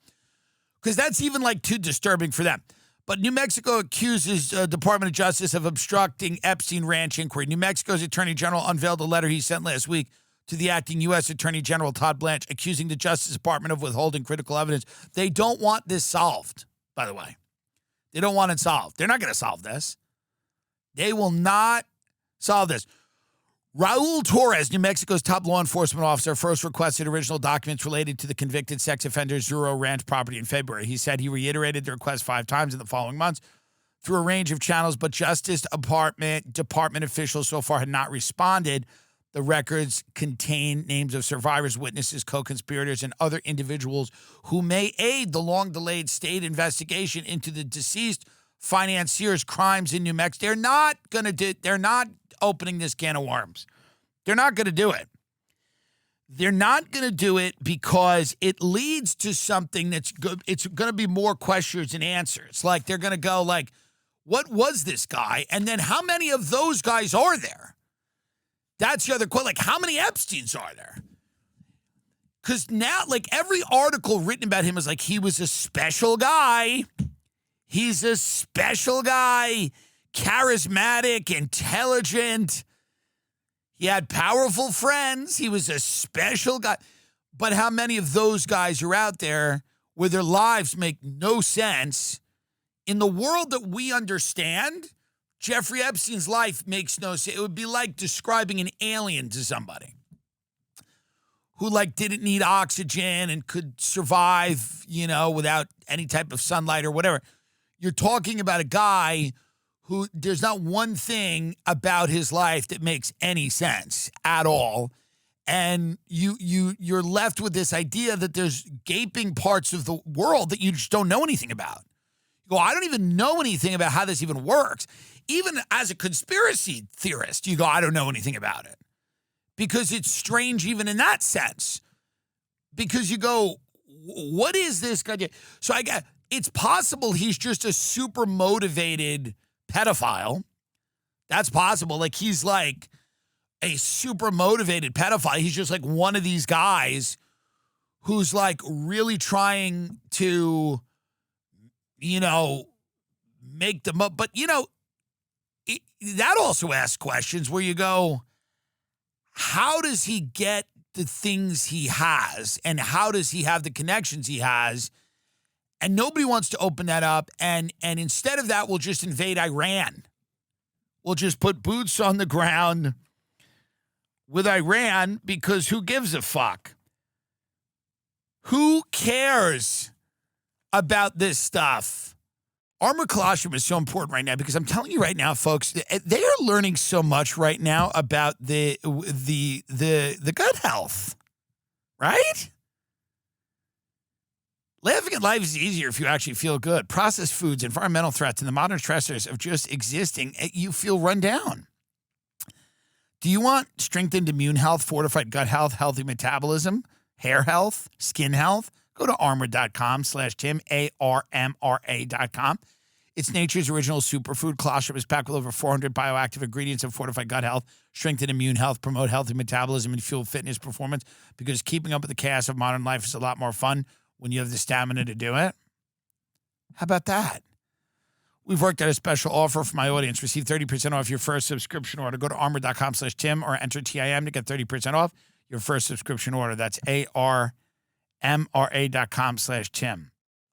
because that's even too disturbing for them. But New Mexico accuses Department of Justice of obstructing Epstein Ranch inquiry. New Mexico's Attorney General unveiled a letter he sent last week to the acting U.S. Attorney General Todd Blanche, accusing the Justice Department of withholding critical evidence. They don't want this solved, by the way. They don't want it solved. They're not going to solve this. They will not solve this. Raul Torres, New Mexico's top law enforcement officer, first requested original documents related to the convicted sex offender Zuro Ranch property in February. He said he reiterated the request 5 times in the following months through a range of channels, but Justice Department officials so far had not responded. The records contain names of survivors, witnesses, co-conspirators, and other individuals who may aid the long-delayed state investigation into the deceased financier's crimes in New Mexico. They're not opening this can of worms. They're not going to do it. They're not going to do it because it leads to something that's good. It's going to be more questions and answers. Like they're going to go what was this guy? And then how many of those guys are there? That's the other question. How many Epsteins are there? Because now, every article written about him is he was a special guy. He's a special guy. Charismatic, intelligent. He had powerful friends. He was a special guy. But how many of those guys are out there where their lives make no sense? In the world that we understand, Jeffrey Epstein's life makes no sense. It would be like describing an alien to somebody who didn't need oxygen and could survive, without any type of sunlight or whatever. You're talking about a guy who there's not one thing about his life that makes any sense at all. And you're left with this idea that there's gaping parts of the world that you just don't know anything about. You go, I don't even know anything about how this even works. Even as a conspiracy theorist, you go, I don't know anything about it. Because it's strange even in that sense. Because you go, what is this guy doing? So it's possible he's just a super motivated pedophile. That's possible. He's a super motivated pedophile. He's just one of these guys who's really trying to, make them up. But, that also asks questions where you go, how does he get the things he has? And how does he have the connections he has? And nobody wants to open that up. And instead of that, we'll just invade Iran. We'll just put boots on the ground with Iran because who gives a fuck? Who cares about this stuff? ARMRA colostrum is so important right now because I'm telling you right now, folks, they are learning so much right now about the gut health, right? Living at life is easier if you actually feel good. Processed foods, environmental threats, and the modern stressors of just existing, you feel run down. Do you want strengthened immune health, fortified gut health, healthy metabolism, hair health, skin health? Go to armra.com/Tim, ARMRA.com. It's nature's original superfood. Colostrum is packed with over 400 bioactive ingredients and fortify gut health, strengthen immune health, promote healthy metabolism, and fuel fitness performance because keeping up with the chaos of modern life is a lot more fun when you have the stamina to do it. How about that? We've worked out a special offer for my audience. Receive 30% off your first subscription order. Go to armra.com/Tim or enter TIM to get 30% off your first subscription order. That's ARMRA.com/Tim.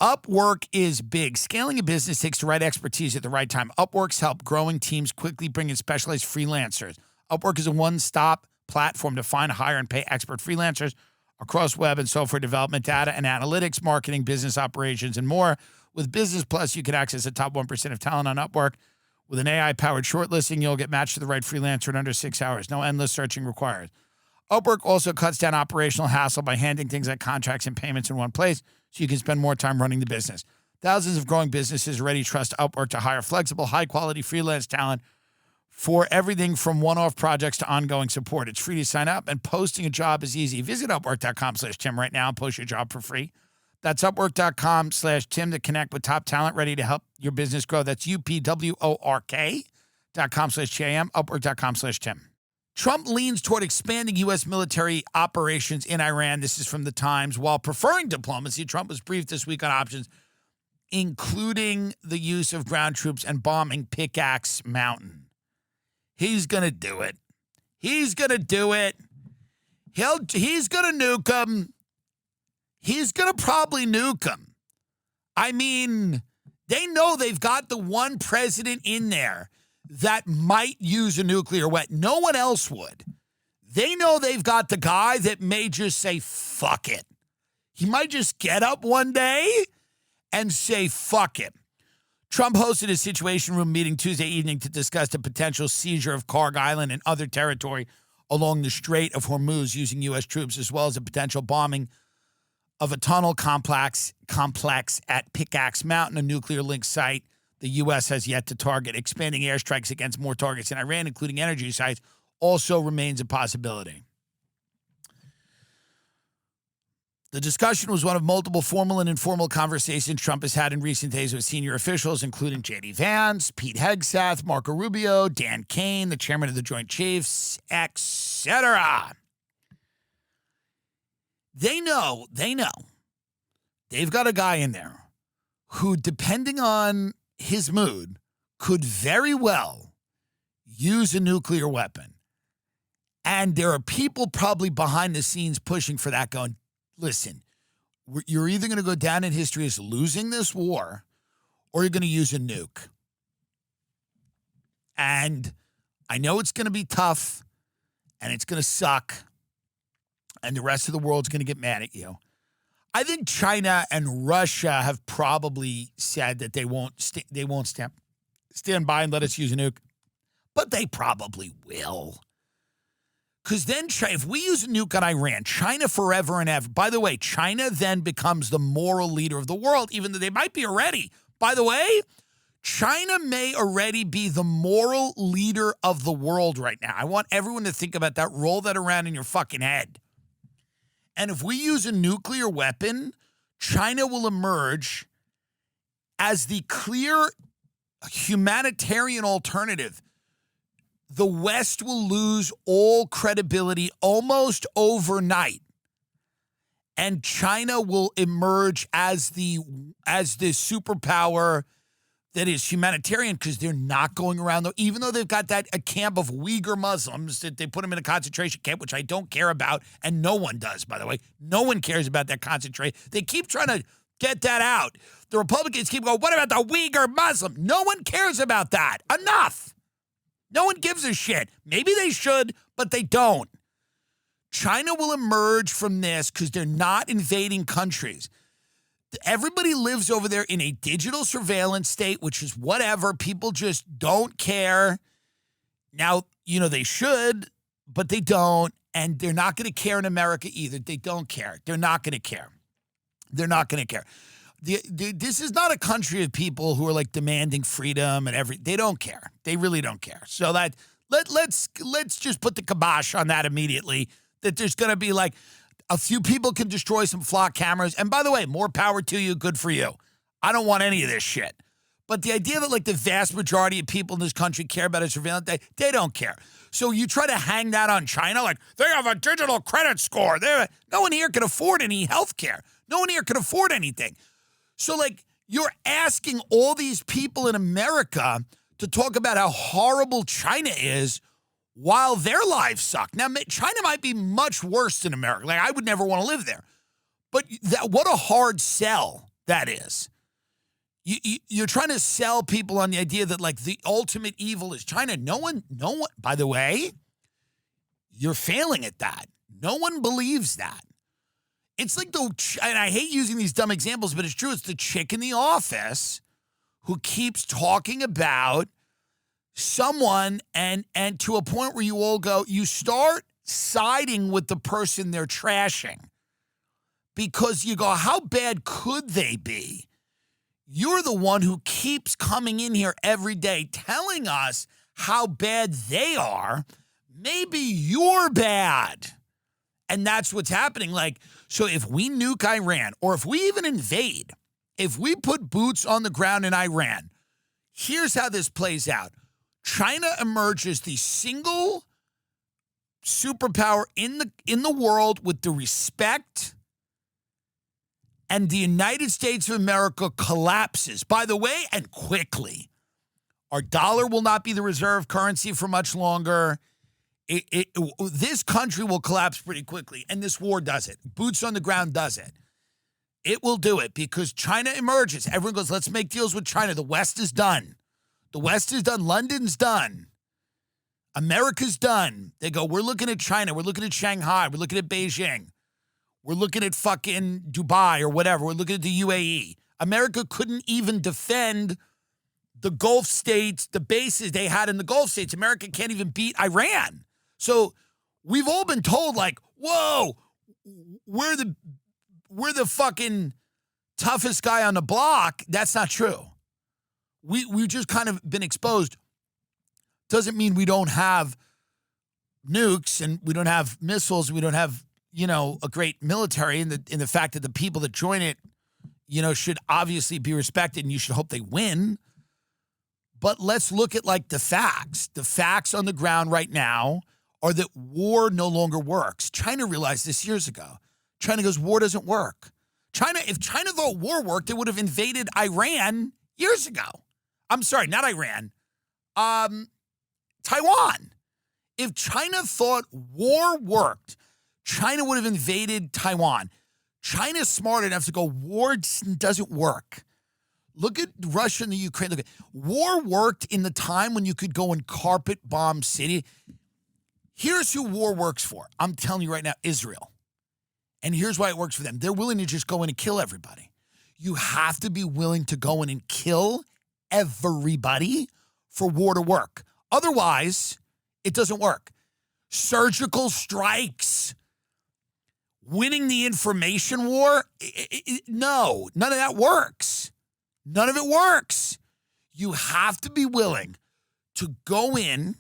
UpWork is big. Scaling a business takes the right expertise at the right time. UpWork's help growing teams quickly bring in specialized freelancers. UpWork is a one-stop platform to find, hire, and pay expert freelancers across web and software development, data and analytics, marketing, business operations, and more. With Business Plus, you can access the top 1% of talent on Upwork. With an AI-powered shortlisting, you'll get matched to the right freelancer in under 6 hours. No endless searching required. UpWork also cuts down operational hassle by handling things like contracts and payments in one place so you can spend more time running the business. Thousands of growing businesses already trust UpWork to hire flexible, high-quality freelance talent for everything from one-off projects to ongoing support. It's free to sign up, and posting a job is easy. Visit Upwork.com/Tim right now and post your job for free. That's Upwork.com/Tim to connect with top talent ready to help your business grow. That's UPWORK.com/TIM, Upwork.com/Tim. Trump leans toward expanding U.S. military operations in Iran. This is from The Times. While preferring diplomacy, Trump was briefed this week on options, including the use of ground troops and bombing Pickaxe Mountain. He's going to do it. He's going to do it. He's going to nuke them. He's going to probably nuke them. I mean, they know they've got the one president in there that might use a nuclear weapon. No one else would. They know they've got the guy that may just say, fuck it. He might just get up one day and say, fuck it. Trump hosted a Situation Room meeting Tuesday evening to discuss the potential seizure of Karg Island and other territory along the Strait of Hormuz using U.S. troops, as well as a potential bombing of a tunnel complex at Pickaxe Mountain, a nuclear-linked site the U.S. has yet to target. Expanding airstrikes against more targets in Iran, including energy sites, also remains a possibility. The discussion was one of multiple formal and informal conversations Trump has had in recent days with senior officials, including J.D. Vance, Pete Hegseth, Marco Rubio, Dan Kane, the chairman of the Joint Chiefs, etc. They know. They've got a guy in there who, depending on his mood, could very well use a nuclear weapon. And there are people probably behind the scenes pushing for that, going, listen, you're either going to go down in history as losing this war, or you're going to use a nuke. And I know it's going to be tough, and it's going to suck, and the rest of the world's going to get mad at you. I think China and Russia have probably said that they won't stand by and let us use a nuke, but they probably will. Because then if we use a nuke on Iran, China forever and ever. By the way, China then becomes the moral leader of the world, even though they might be already. By the way, China may already be the moral leader of the world right now. I want everyone to think about that. Roll that around in your fucking head. And if we use a nuclear weapon, China will emerge as the clear humanitarian alternative. The West will lose all credibility almost overnight. And China will emerge as the superpower that is humanitarian, because they're not going around, even though they've got a camp of Uyghur Muslims that they put them in a concentration camp, which I don't care about, and no one does, by the way. No one cares about that concentration. They keep trying to get that out. The Republicans keep going, what about the Uyghur Muslim? No one cares about that. Enough. No one gives a shit. Maybe they should, but they don't. China will emerge from this because they're not invading countries. Everybody lives over there in a digital surveillance state, which is whatever. People just don't care. Now, they should, but they don't. And they're not going to care in America either. They don't care. They're not going to care. They're not going to care. This is not a country of people who are like demanding freedom and they don't care. They really don't care. So that let's just put the kibosh on that immediately. That there's going to be like a few people can destroy some flock cameras. And by the way, more power to you. Good for you. I don't want any of this shit. But the idea that like the vast majority of people in this country care about a surveillance, they don't care. So you try to hang that on China, like they have a digital credit score. No one here can afford any health care. No one here can afford anything. So like you're asking all these people in America to talk about how horrible China is while their lives suck. Now, China might be much worse than America. Like, I would never want to live there. But what a hard sell that is. You're trying to sell people on the idea that, like, the ultimate evil is China. No one, by the way, you're failing at that. No one believes that. It's like and I hate using these dumb examples, but it's true. It's the chick in the office who keeps talking about someone and to a point where you all go, you start siding with the person they're trashing. Because you go, how bad could they be? You're the one who keeps coming in here every day telling us how bad they are. Maybe you're bad. And that's what's happening. Like, so if we nuke Iran, or if we even invade, if we put boots on the ground in Iran, here's how this plays out. China emerges the single superpower in the world with the respect, and the United States of America collapses. By the way, and quickly. Our dollar will not be the reserve currency for much longer. This country will collapse pretty quickly, and this war does it. Boots on the ground does it. It will do it because China emerges. Everyone goes, let's make deals with China. The West is done. The West is done. London's done. America's done. They go, we're looking at China. We're looking at Shanghai. We're looking at Beijing. We're looking at fucking Dubai or whatever. We're looking at the UAE. America couldn't even defend the Gulf states, the bases they had in the Gulf states. America can't even beat Iran. So we've all been told, like, whoa, we're the fucking toughest guy on the block. That's not true. We've just kind of been exposed. Doesn't mean we don't have nukes and we don't have missiles. We don't have, a great military, in the fact that the people that join it, should obviously be respected, and you should hope they win. But let's look at the facts. The facts on the ground right now are that war no longer works. China realized this years ago. China goes, war doesn't work. If China thought war worked, they would have invaded Iran years ago. I'm sorry, not Iran. Taiwan. If China thought war worked, China would have invaded Taiwan. China's smart enough to go, war doesn't work. Look at Russia and the Ukraine. Look at war worked in the time when you could go and carpet bomb city. Here's who war works for. I'm telling you right now, Israel. And here's why it works for them. They're willing to just go in and kill everybody. You have to be willing to go in and kill everybody for war to work. Otherwise, it doesn't work. Surgical strikes, winning the information war, no, none of that works. None of it works. You have to be willing to go in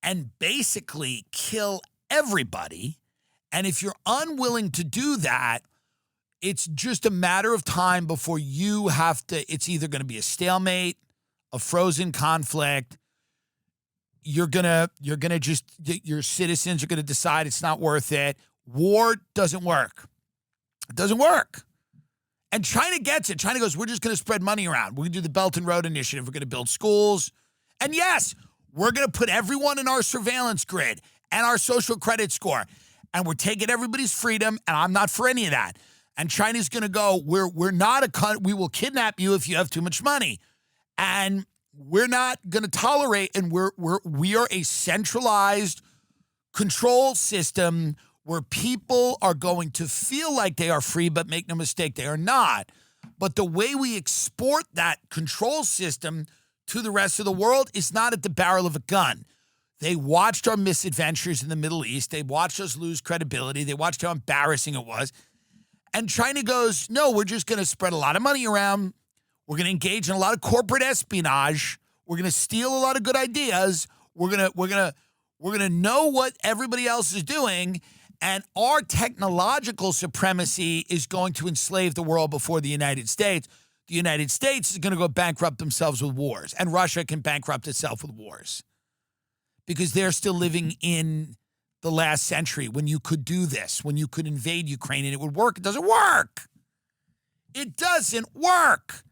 and basically kill everybody. And if you're unwilling to do that, it's just a matter of time before you have to, it's either going to be a stalemate, a frozen conflict. Your citizens are going to decide it's not worth it. War doesn't work. It doesn't work. And China gets it. China goes, we're just going to spread money around. We're going to do the Belt and Road Initiative. We're going to build schools. And yes, we're going to put everyone in our surveillance grid and our social credit score. And we're taking everybody's freedom, and I'm not for any of that. And China's going to go, we're not we will kidnap you if you have too much money. And we're not going to tolerate, and we are a centralized control system where people are going to feel like they are free, but make no mistake, they are not. But the way we export that control system to the rest of the world is not at the barrel of a gun. They watched our misadventures in the Middle East. They watched us lose credibility. They watched how embarrassing it was. And China goes, no, we're just going to spread a lot of money around. We're going to engage in a lot of corporate espionage. We're going to steal a lot of good ideas. We're going to know what everybody else is doing. And our technological supremacy is going to enslave the world before the United States. The United States is going to go bankrupt themselves with wars. And Russia can bankrupt itself with wars. Because they're still living in the last century when you could do this, when you could invade Ukraine and it would work. It doesn't work. It doesn't work.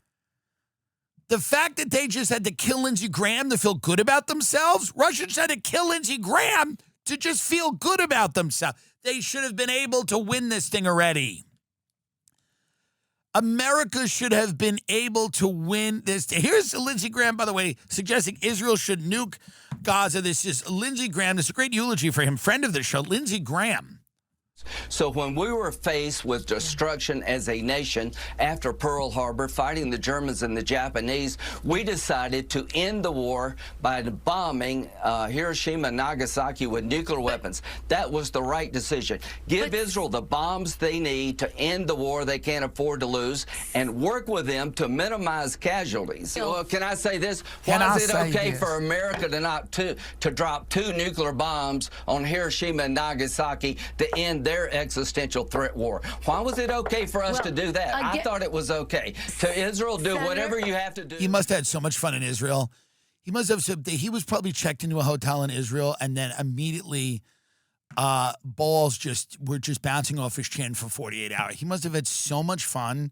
The fact that they just had to kill Lindsey Graham to feel good about themselves, Russians had to kill Lindsey Graham to just feel good about themselves. They should have been able to win this thing already. America should have been able to win this. Here's Lindsey Graham, by the way, suggesting Israel should nuke Gaza. This is Lindsey Graham. This is a great eulogy for him. Friend of the show, Lindsey Graham. So when we were faced with destruction as a nation after Pearl Harbor, fighting the Germans and the Japanese, we decided to end the war by bombing Hiroshima and Nagasaki with nuclear weapons. That was the right decision. Give Israel the bombs they need to end the war they can't afford to lose, and work with them to minimize casualties. Well, can I say this? Why is it okay for America to drop 2 nuclear bombs on Hiroshima and Nagasaki to end their existential threat war? Why was it okay for us to do that? I thought it was okay. To Israel, do whatever you have to do. He must have had so much fun in Israel. He must have said he was probably checked into a hotel in Israel, and then immediately balls were just bouncing off his chin for 48 hours. He must have had so much fun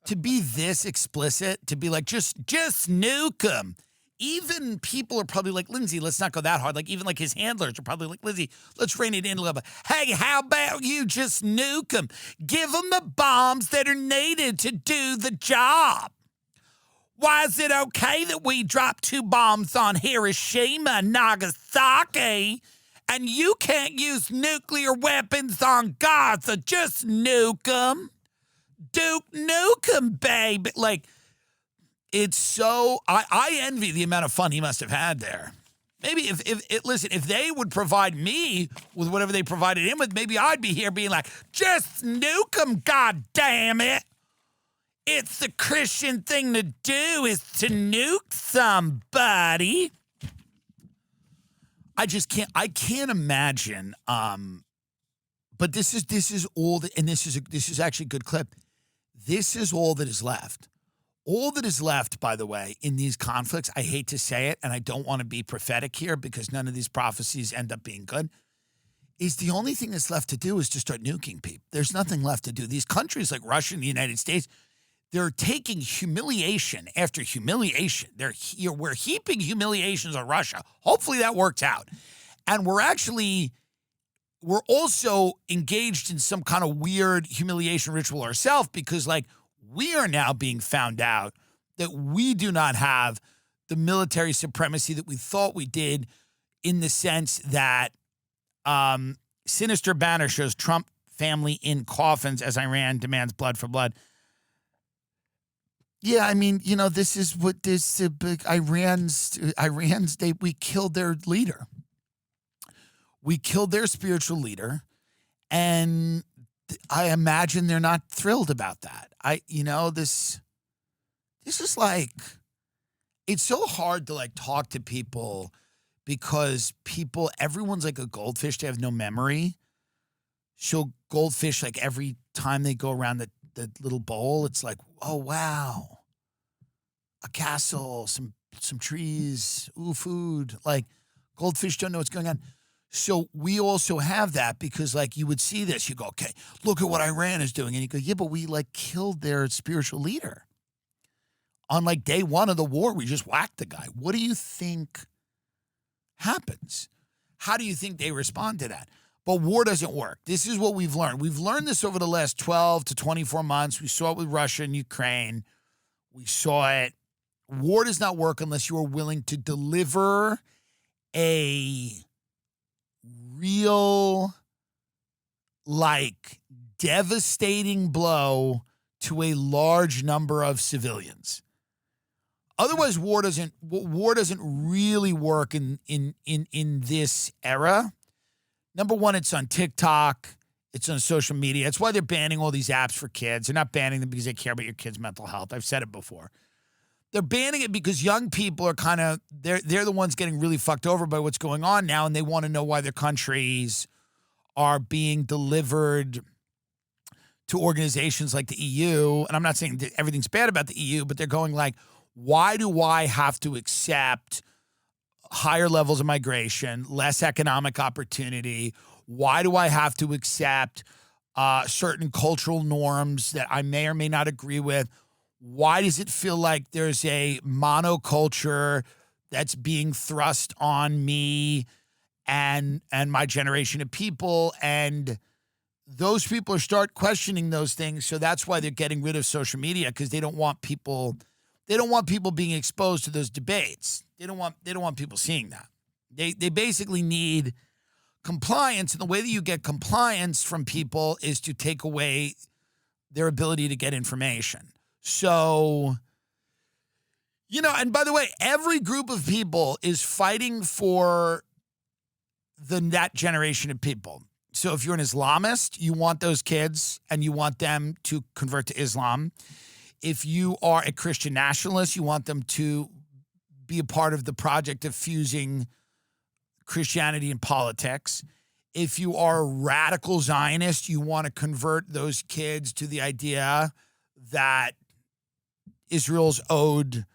to be this explicit, to be like, just nuke him. Even people are probably like, Lindsey, let's not go that hard. Like, even like his handlers are probably like, Lindsey, let's rein it in a little bit. Hey, how about you just nuke them? Give them the bombs that are needed to do the job. Why is it okay that we drop 2 bombs on Hiroshima and Nagasaki and you can't use nuclear weapons on Gaza? Just nuke them. Nuke them, baby. Like, it's so, I envy the amount of fun he must have had there. Maybe if they would provide me with whatever they provided him with, maybe I'd be here being like, just nuke them, God damn it. It's the Christian thing to do, is to nuke somebody. I can't imagine, but this is all, and this is actually a good clip. This is all that is left. All that is left, by the way, in these conflicts, I hate to say it, and I don't want to be prophetic here because none of these prophecies end up being good, is the only thing that's left to do is to start nuking people. There's nothing left to do. These countries like Russia and the United States, they're taking humiliation after humiliation. We're heaping humiliations on Russia. Hopefully that works out. And we're also engaged in some kind of weird humiliation ritual ourselves because, like, we are now being found out that we do not have the military supremacy that we thought we did, in the sense that sinister banner shows Trump family in coffins as Iran demands blood for blood. Yeah, I mean, this is what this Iran's we killed their leader. We killed their spiritual leader, and I imagine they're not thrilled about that. This is like, it's so hard to like talk to people because everyone's like a goldfish. They have no memory. So goldfish, like every time they go around the little bowl, it's like, oh, wow, a castle, some trees, ooh, food. Like, goldfish don't know what's going on. So we also have that because, like, you would see this. You go, okay, look at what Iran is doing. And you go, yeah, but we, like, killed their spiritual leader. On, like, day 1 of the war, we just whacked the guy. What do you think happens? How do you think they respond to that? But war doesn't work. This is what we've learned. We've learned this over the last 12 to 24 months. We saw it with Russia and Ukraine. We saw it. War does not work unless you are willing to deliver a real, like, devastating blow to a large number of civilians. Otherwise, war doesn't really work in this era. Number one, it's on TikTok. It's on social media. That's why they're banning all these apps for kids. They're not banning them because they care about your kids' mental health. I've said it before. They're banning it because young people are they're the ones getting really fucked over by what's going on now, and they want to know why their countries are being delivered to organizations like the EU. And I'm not saying that everything's bad about the EU, but they're going like, why do I have to accept higher levels of migration, less economic opportunity? Why do I have to accept certain cultural norms that I may or may not agree with? Why does it feel like there's a monoculture that's being thrust on me and my generation of people? And those people start questioning those things. So that's why they're getting rid of social media, because they don't want people being exposed to those debates. They don't want people seeing that. They basically need compliance. And the way that you get compliance from people is to take away their ability to get information. So, and by the way, every group of people is fighting for that generation of people. So if you're an Islamist, you want those kids and you want them to convert to Islam. If you are a Christian nationalist, you want them to be a part of the project of fusing Christianity and politics. If you are a radical Zionist, you want to convert those kids to the idea that Israel's owed,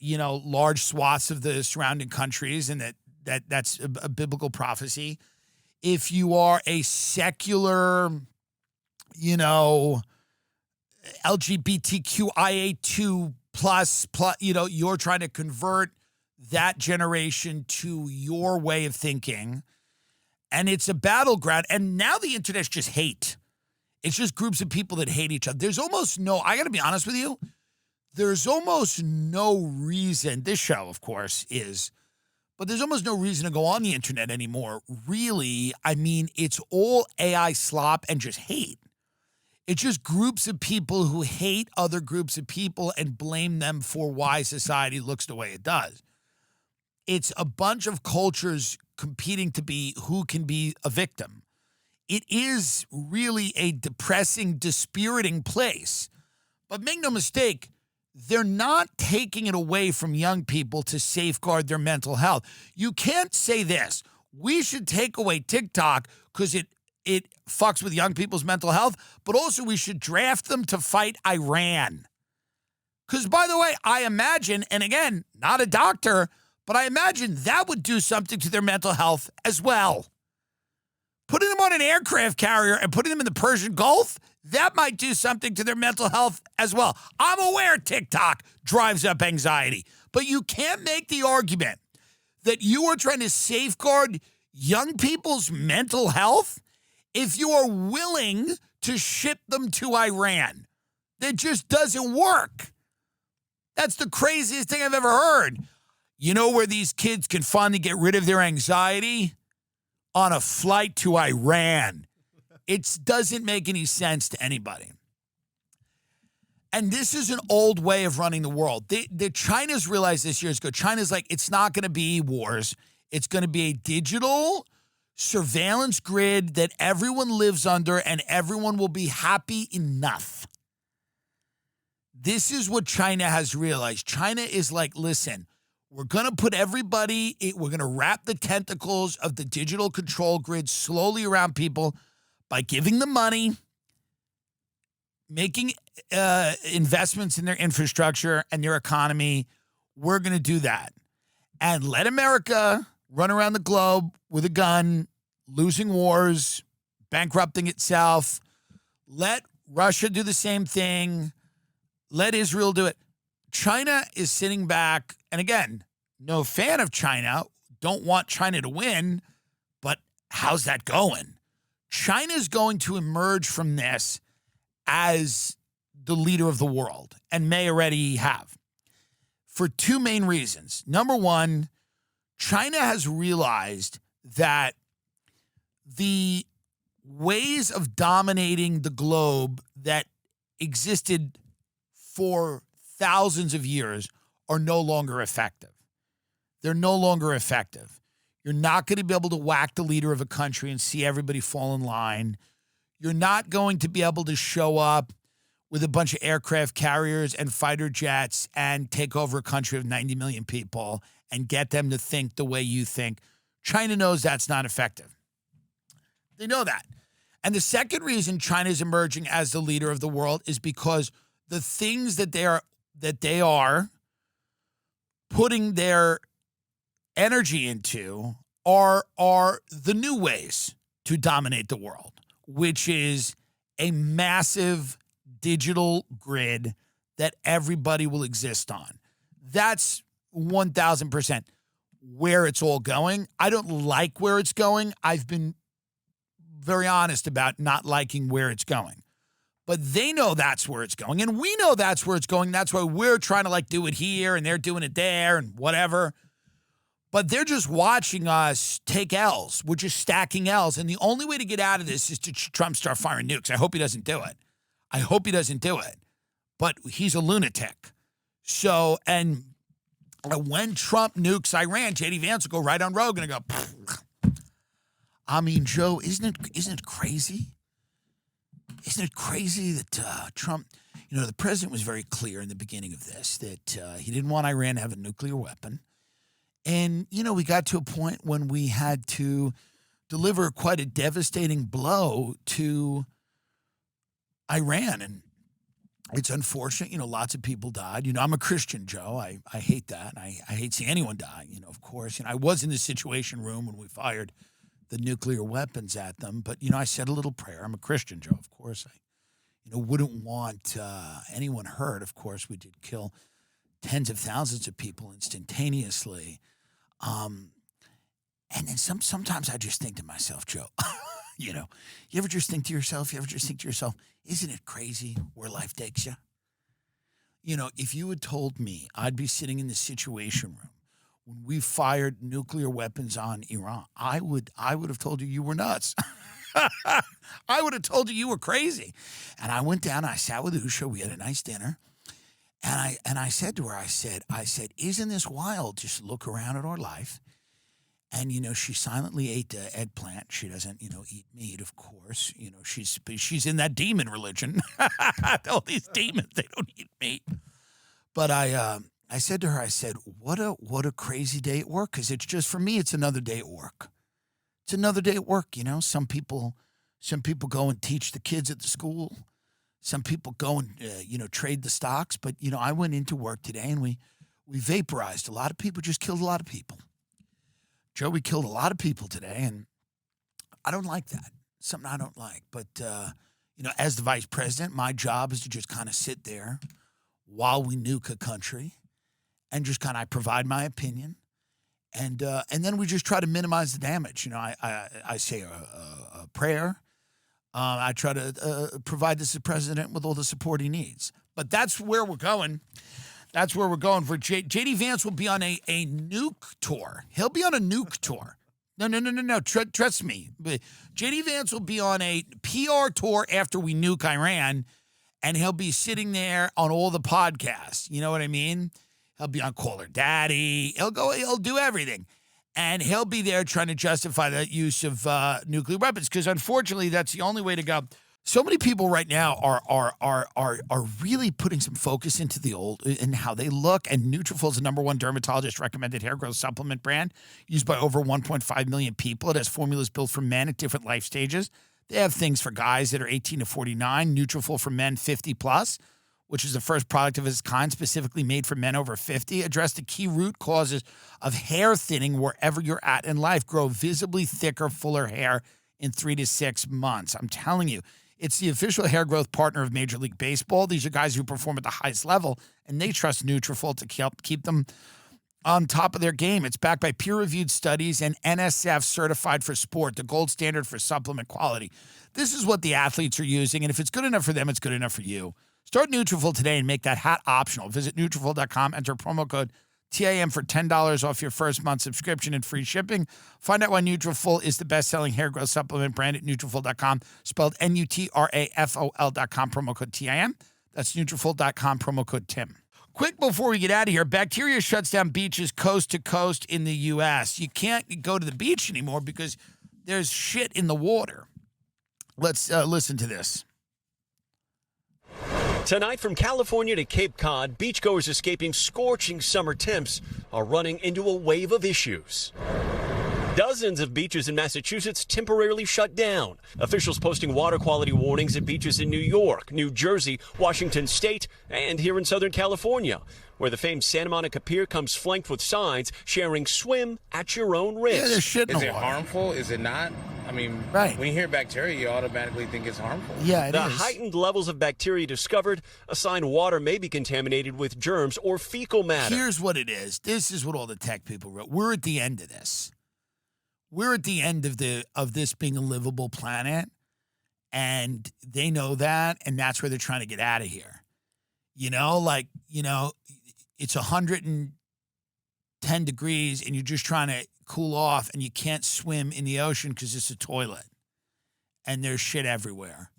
large swaths of the surrounding countries and that's a biblical prophecy. If you are a secular, LGBTQIA2 plus, you're trying to convert that generation to your way of thinking. And it's a battleground. And now the internet's just hate. It's just groups of people that hate each other. There's almost I got to be honest with you, there's almost no reason, this show, of course, is, but there's almost no reason to go on the internet anymore. Really, I mean, it's all AI slop and just hate. It's just groups of people who hate other groups of people and blame them for why society looks the way it does. It's a bunch of cultures competing to be who can be a victim. It is really a depressing, dispiriting place. But make no mistake, they're not taking it away from young people to safeguard their mental health. You can't say this. We should take away TikTok because it fucks with young people's mental health, but also we should draft them to fight Iran. Because, by the way, I imagine, and again, not a doctor, but I imagine that would do something to their mental health as well. Putting them on an aircraft carrier and putting them in the Persian Gulf, that might do something to their mental health as well. I'm aware TikTok drives up anxiety, but you can't make the argument that you are trying to safeguard young people's mental health if you are willing to ship them to Iran. That just doesn't work. That's the craziest thing I've ever heard. You know where these kids can finally get rid of their anxiety? On a flight to Iran. It doesn't make any sense to anybody. And this is an old way of running the world. China's realized this years ago. China's like, it's not going to be wars. It's going to be a digital surveillance grid that everyone lives under and everyone will be happy enough. This is what China has realized. China is like, listen, we're going to put everybody, we're going to wrap the tentacles of the digital control grid slowly around people by giving them money, making investments in their infrastructure and their economy. We're going to do that. And let America run around the globe with a gun, losing wars, bankrupting itself. Let Russia do the same thing. Let Israel do it. China is sitting back, and again, no fan of China, don't want China to win, but how's that going? China's going to emerge from this as the leader of the world, and may already have, for two main reasons. Number one, China has realized that the ways of dominating the globe that existed for thousands of years are no longer effective. They're no longer effective. You're not going to be able to whack the leader of a country and see everybody fall in line. You're not going to be able to show up with a bunch of aircraft carriers and fighter jets and take over a country of 90 million people and get them to think the way you think. China knows that's not effective. They know that. And the second reason China is emerging as the leader of the world is because the things that they are putting their energy into are the new ways to dominate the world, which is a massive digital grid that everybody will exist on. That's 1,000% where it's all going. I don't like where it's going. I've been very honest about not liking where it's going. But they know that's where it's going, and we know that's where it's going. That's why we're trying to do it here, and they're doing it there, and whatever. But they're just watching us take L's. We're just stacking L's. And the only way to get out of this is to Trump start firing nukes. I hope he doesn't do it. But he's a lunatic. So, and when Trump nukes Iran, J.D. Vance will go right on Rogan and go, pfft. I mean, Joe, isn't it crazy? Isn't it crazy that Trump, the president was very clear in the beginning of this that he didn't want Iran to have a nuclear weapon. And, we got to a point when we had to deliver quite a devastating blow to Iran. And it's unfortunate, lots of people died. I'm a Christian, Joe. I hate that. I hate seeing anyone die, of course. I was in the Situation Room when we fired the nuclear weapons at them. But, I said a little prayer. I'm a Christian, Joe. Of course, I wouldn't want anyone hurt. Of course, we did kill tens of thousands of people instantaneously. And then sometimes I just think to myself, Joe, you ever just think to yourself, isn't it crazy where life takes you? If you had told me I'd be sitting in the Situation Room when we fired nuclear weapons on Iran, I would have told you were nuts. I would have told you were crazy. And I went down, I sat with Usha, we had a nice dinner. And I said to her, I said, isn't this wild? Just look around at our life. And, she silently ate the eggplant. She doesn't, eat meat, of course. She's in that demon religion. All these demons, they don't eat meat. But I said to her, I said, what a crazy day at work. Because it's just, for me, it's another day at work. It's another day at work, Some people go and teach the kids at the school. Some people go and, trade the stocks. But, I went into work today and we vaporized a lot of people, just killed a lot of people. Joe, we killed a lot of people today, and I don't like that. Something I don't like. But, as the vice president, my job is to just kind of sit there while we nuke a country and just kind of provide my opinion. And then we just try to minimize the damage. I say a prayer. I try to provide this president with all the support he needs. But that's where we're going. That's where we're going. For J.D. Vance will be on a nuke tour. He'll be on a nuke tour. No. Trust me. J.D. Vance will be on a PR tour after we nuke Iran, and he'll be sitting there on all the podcasts. You know what I mean? He'll be on Call Her Daddy. He'll do everything. And he'll be there trying to justify the use of nuclear weapons because, unfortunately, that's the only way to go. So many people right now are really putting some focus into the old and how they look. And Nutrafol is the #1 dermatologist recommended hair growth supplement brand used by over 1.5 million people. It has formulas built for men at different life stages. They have things for guys that are 18 to 49. Nutrafol for men 50 plus, which is the first product of its kind specifically made for men over 50, address the key root causes of hair thinning wherever you're at in life. Grow visibly thicker, fuller hair in 3 to 6 months. I'm telling you, it's the official hair growth partner of Major League Baseball. These are guys who perform at the highest level, and they trust Nutrafol to help keep them on top of their game. It's backed by peer-reviewed studies and NSF certified for sport, the gold standard for supplement quality. This is what the athletes are using, and if it's good enough for them, it's good enough for you. Start Nutrafol today and make that hat optional. Visit Nutrafol.com, enter promo code TIM for $10 off your first month subscription and free shipping. Find out why Nutrafol is the best-selling hair growth supplement brand at Nutrafol.com, spelled Nutrafol.com, promo code TIM. That's Nutrafol.com, promo code TIM. Quick before we get out of here, bacteria shuts down beaches coast to coast in the U.S. You can't go to the beach anymore because there's shit in the water. Let's listen to this. Tonight from California to Cape Cod, beachgoers escaping scorching summer temps are running into a wave of issues. Dozens of beaches in Massachusetts temporarily shut down. Officials posting water quality warnings at beaches in New York, New Jersey, Washington State, and here in Southern California, where the famed Santa Monica Pier comes flanked with signs sharing swim at your own risk. Yeah, there's shit in Is the it water. harmful? Is it not? I mean, Right. when you hear bacteria, you automatically think it's harmful. Yeah, it The is. heightened levels of bacteria discovered a sign water may be contaminated with germs or fecal matter. Here's what it is. This is what all the tech people wrote. We're at the end of this. We're at the end of this being a livable planet, and they know that, and that's where they're trying to get out of here. It's 110 10 degrees and you're just trying to cool off and you can't swim in the ocean because it's a toilet and there's shit everywhere.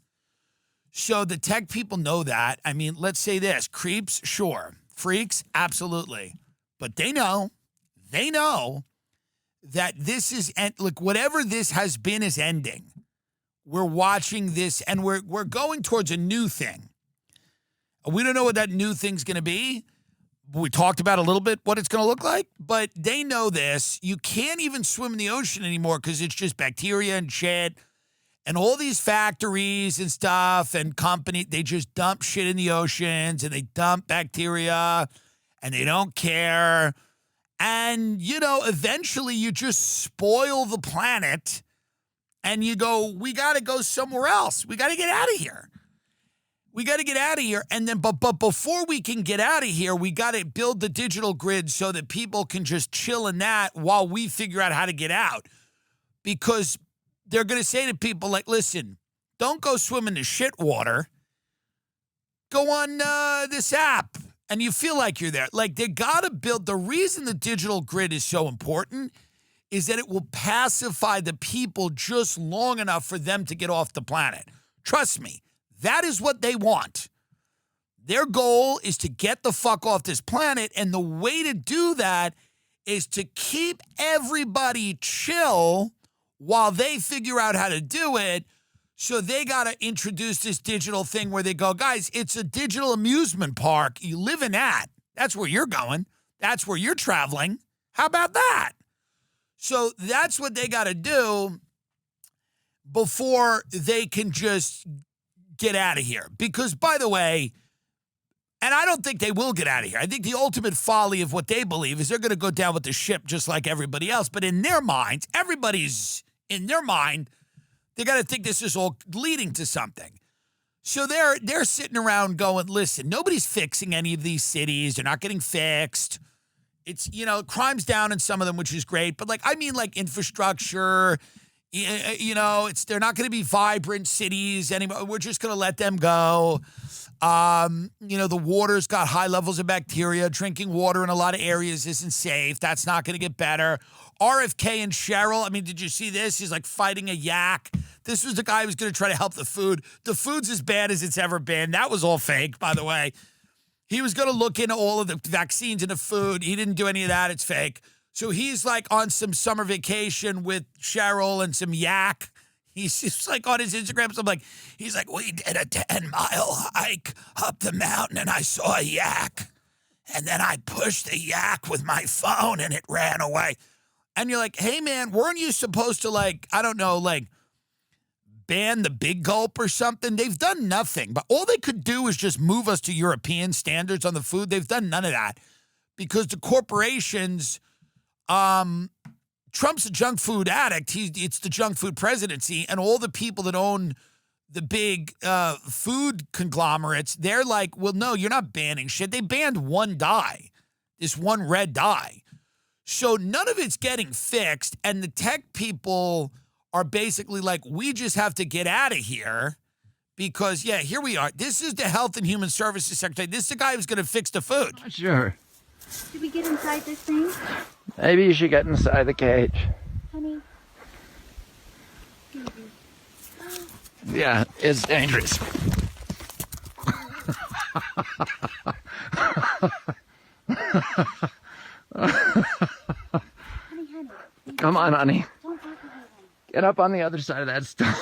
So the tech people know that. I mean, let's say this. Creeps, sure. Freaks, absolutely. But they know that this is, look, whatever this has been is ending. We're watching this and we're going towards a new thing. We don't know what that new thing's going to be. We talked about a little bit what it's going to look like, but they know this. You can't even swim in the ocean anymore because it's just bacteria and shit. And all these factories and stuff and companies, they just dump shit in the oceans and they dump bacteria and they don't care. And, you know, eventually you just spoil the planet and you go, we got to go somewhere else. We got to get out of here. We got to get out of here. And then, but before we can get out of here, we got to build the digital grid so that people can just chill in that while we figure out how to get out. Because they're going to say to people like, listen, don't go swim in the shit water. Go on this app and you feel like you're there. Like they got to build, the reason the digital grid is so important is that it will pacify the people just long enough for them to get off the planet. Trust me. That is what they want. Their goal is to get the fuck off this planet, and the way to do that is to keep everybody chill while they figure out how to do it. So they got to introduce this digital thing where they go, guys, it's a digital amusement park. You live in that. That's where you're going. That's where you're traveling. How about that? So that's what they got to do before they can just get out of here. Because, by the way, and I don't think they will get out of here. I think the ultimate folly of what they believe is they're going to go down with the ship just like everybody else. But in their minds, everybody's in their mind, they got to think this is all leading to something. So they're sitting around going, listen, nobody's fixing any of these cities. They're not getting fixed. It's, you know, crime's down in some of them, which is great. But, like, I mean, like, infrastructure, you know, they're not going to be vibrant cities anymore. We're just going to let them go. You know, the water's got high levels of bacteria. Drinking water in a lot of areas isn't safe. That's not going to get better. RFK and Cheryl, I mean, did you see this? He's like fighting a yak. This was the guy who was going to try to help the food. The food's as bad as it's ever been. That was all fake, by the way. He was going to look into all of the vaccines and the food. He didn't do any of that. It's fake. So he's like on some summer vacation with Cheryl and some yak. He's just like on his Instagram. So I'm like, he's like, we did a 10-mile hike up the mountain and I saw a yak. And then I pushed the yak with my phone and it ran away. And you're like, hey, man, weren't you supposed to, like, I don't know, like, ban the big gulp or something? They've done nothing. But all they could do is just move us to European standards on the food. They've done none of that because the corporations, Trump's a junk food addict. It's the junk food presidency. And all the people that own the big food conglomerates, they're like, well, no, you're not banning shit. They banned one dye, this one red dye. So none of it's getting fixed, and the tech people are basically like, we just have to get out of here because, yeah, here we are. This is the Health and Human Services Secretary. This is the guy who's going to fix the food. Sure. Should we get inside this thing? Maybe you should get inside the cage. Honey. Yeah, it's dangerous. Honey. Come on, honey. Don't talk to her. Get up on the other side of that stone.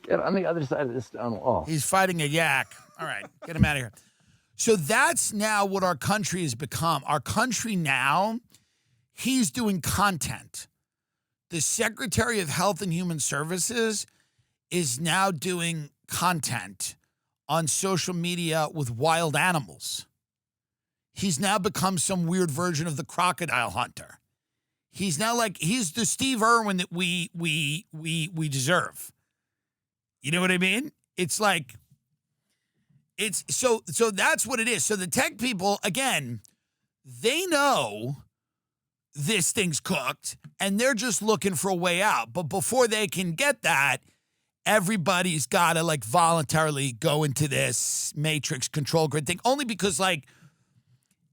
Get on the other side of this stone wall. He's fighting a yak. All right, get him out of here. So that's now what our country has become. Our country now, he's doing content. The Secretary of Health and Human Services is now doing content on social media with wild animals. He's now become some weird version of the crocodile hunter. He's now like, he's the Steve Irwin that we deserve. You know what I mean? It's like, it's so that's what it is. So the tech people, again, they know this thing's cooked and they're just looking for a way out. But before they can get that, everybody's got to like voluntarily go into this matrix control grid thing, only because like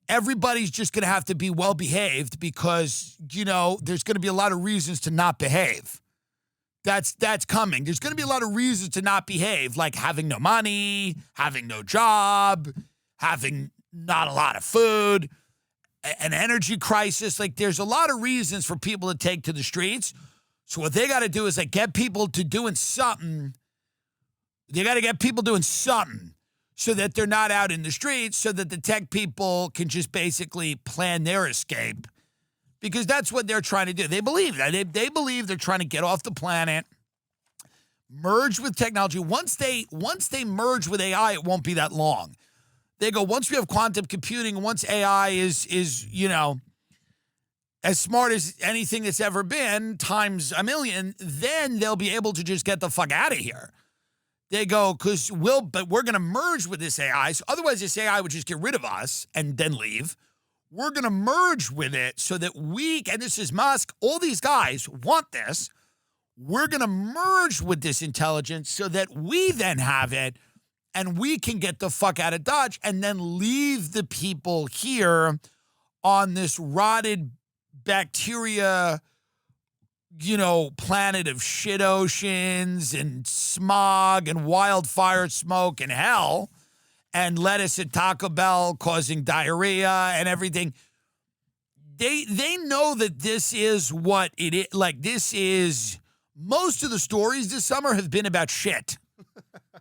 everybody's just going to have to be well behaved because, there's going to be a lot of reasons to not behave. That's coming. There's going to be a lot of reasons to not behave, like having no money, having no job, having not a lot of food, an energy crisis. Like, there's a lot of reasons for people to take to the streets. So what they got to do is get people to doing something. They got to get people doing something so that they're not out in the streets, so that the tech people can just basically plan their escape. Because that's what they're trying to do. They believe that. They believe they're trying to get off the planet, merge with technology. Once they merge with AI, it won't be that long. They go, once we have quantum computing, once AI is as smart as anything that's ever been, times a million, then they'll be able to just get the fuck out of here. They go, but we're going to merge with this AI. So otherwise, this AI would just get rid of us and then leave. We're going to merge with it so that and this is Musk, all these guys want this. We're going to merge with this intelligence so that we then have it and we can get the fuck out of Dodge and then leave the people here on this rotted bacteria, planet of shit oceans and smog and wildfire smoke and hell. And lettuce at Taco Bell causing diarrhea and everything. They know that this is what it is. Like, this is, most of the stories this summer have been about shit.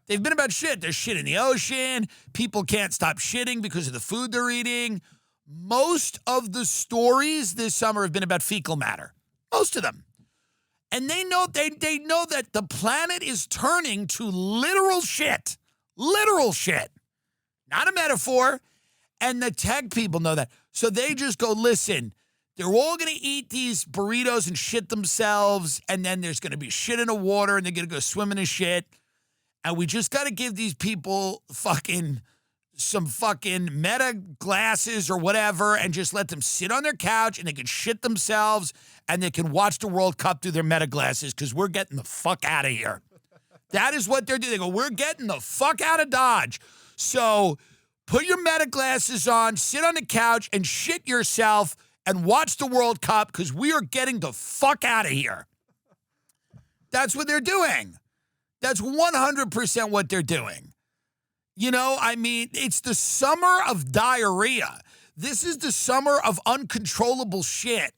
They've been about shit. There's shit in the ocean. People can't stop shitting because of the food they're eating. Most of the stories this summer have been about fecal matter. Most of them. And they know that the planet is turning to literal shit. Literal shit. Not a metaphor. And the tech people know that. So they just go, listen, they're all going to eat these burritos and shit themselves. And then there's going to be shit in the water and they're going to go swimming in shit. And we just got to give these people some fucking meta glasses or whatever and just let them sit on their couch and they can shit themselves and they can watch the World Cup through their meta glasses because we're getting the fuck out of here. That is what they're doing. They go, we're getting the fuck out of Dodge. So put your meta glasses on, sit on the couch, and shit yourself and watch the World Cup because we are getting the fuck out of here. That's what they're doing. That's 100% what they're doing. It's the summer of diarrhea. This is the summer of uncontrollable shit.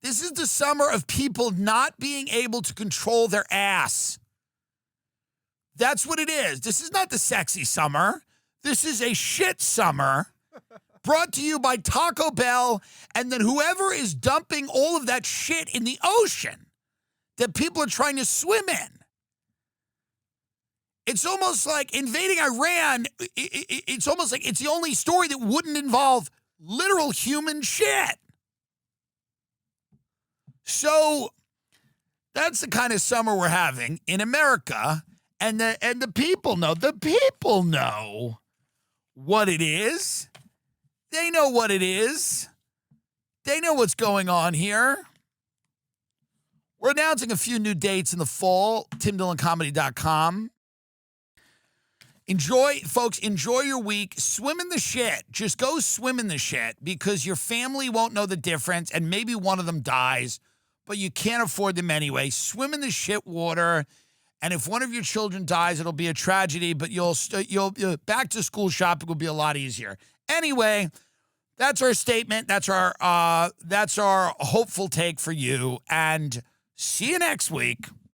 This is the summer of people not being able to control their ass. That's what it is. This is not the sexy summer. This is a shit summer brought to you by Taco Bell and then whoever is dumping all of that shit in the ocean that people are trying to swim in. It's almost like invading Iran. It's almost like it's the only story that wouldn't involve literal human shit. So that's the kind of summer we're having in America. And the people know. The people know what it is. They know what it is. They know what's going on here. We're announcing a few new dates in the fall. TimDillonComedy.com. Enjoy your week. Swim in the shit. Just go swim in the shit because your family won't know the difference and maybe one of them dies, but you can't afford them anyway. Swim in the shit water. And if one of your children dies, it'll be a tragedy, but you'll back to school shopping will be a lot easier. Anyway, that's our statement. That's our hopeful take for you. And see you next week.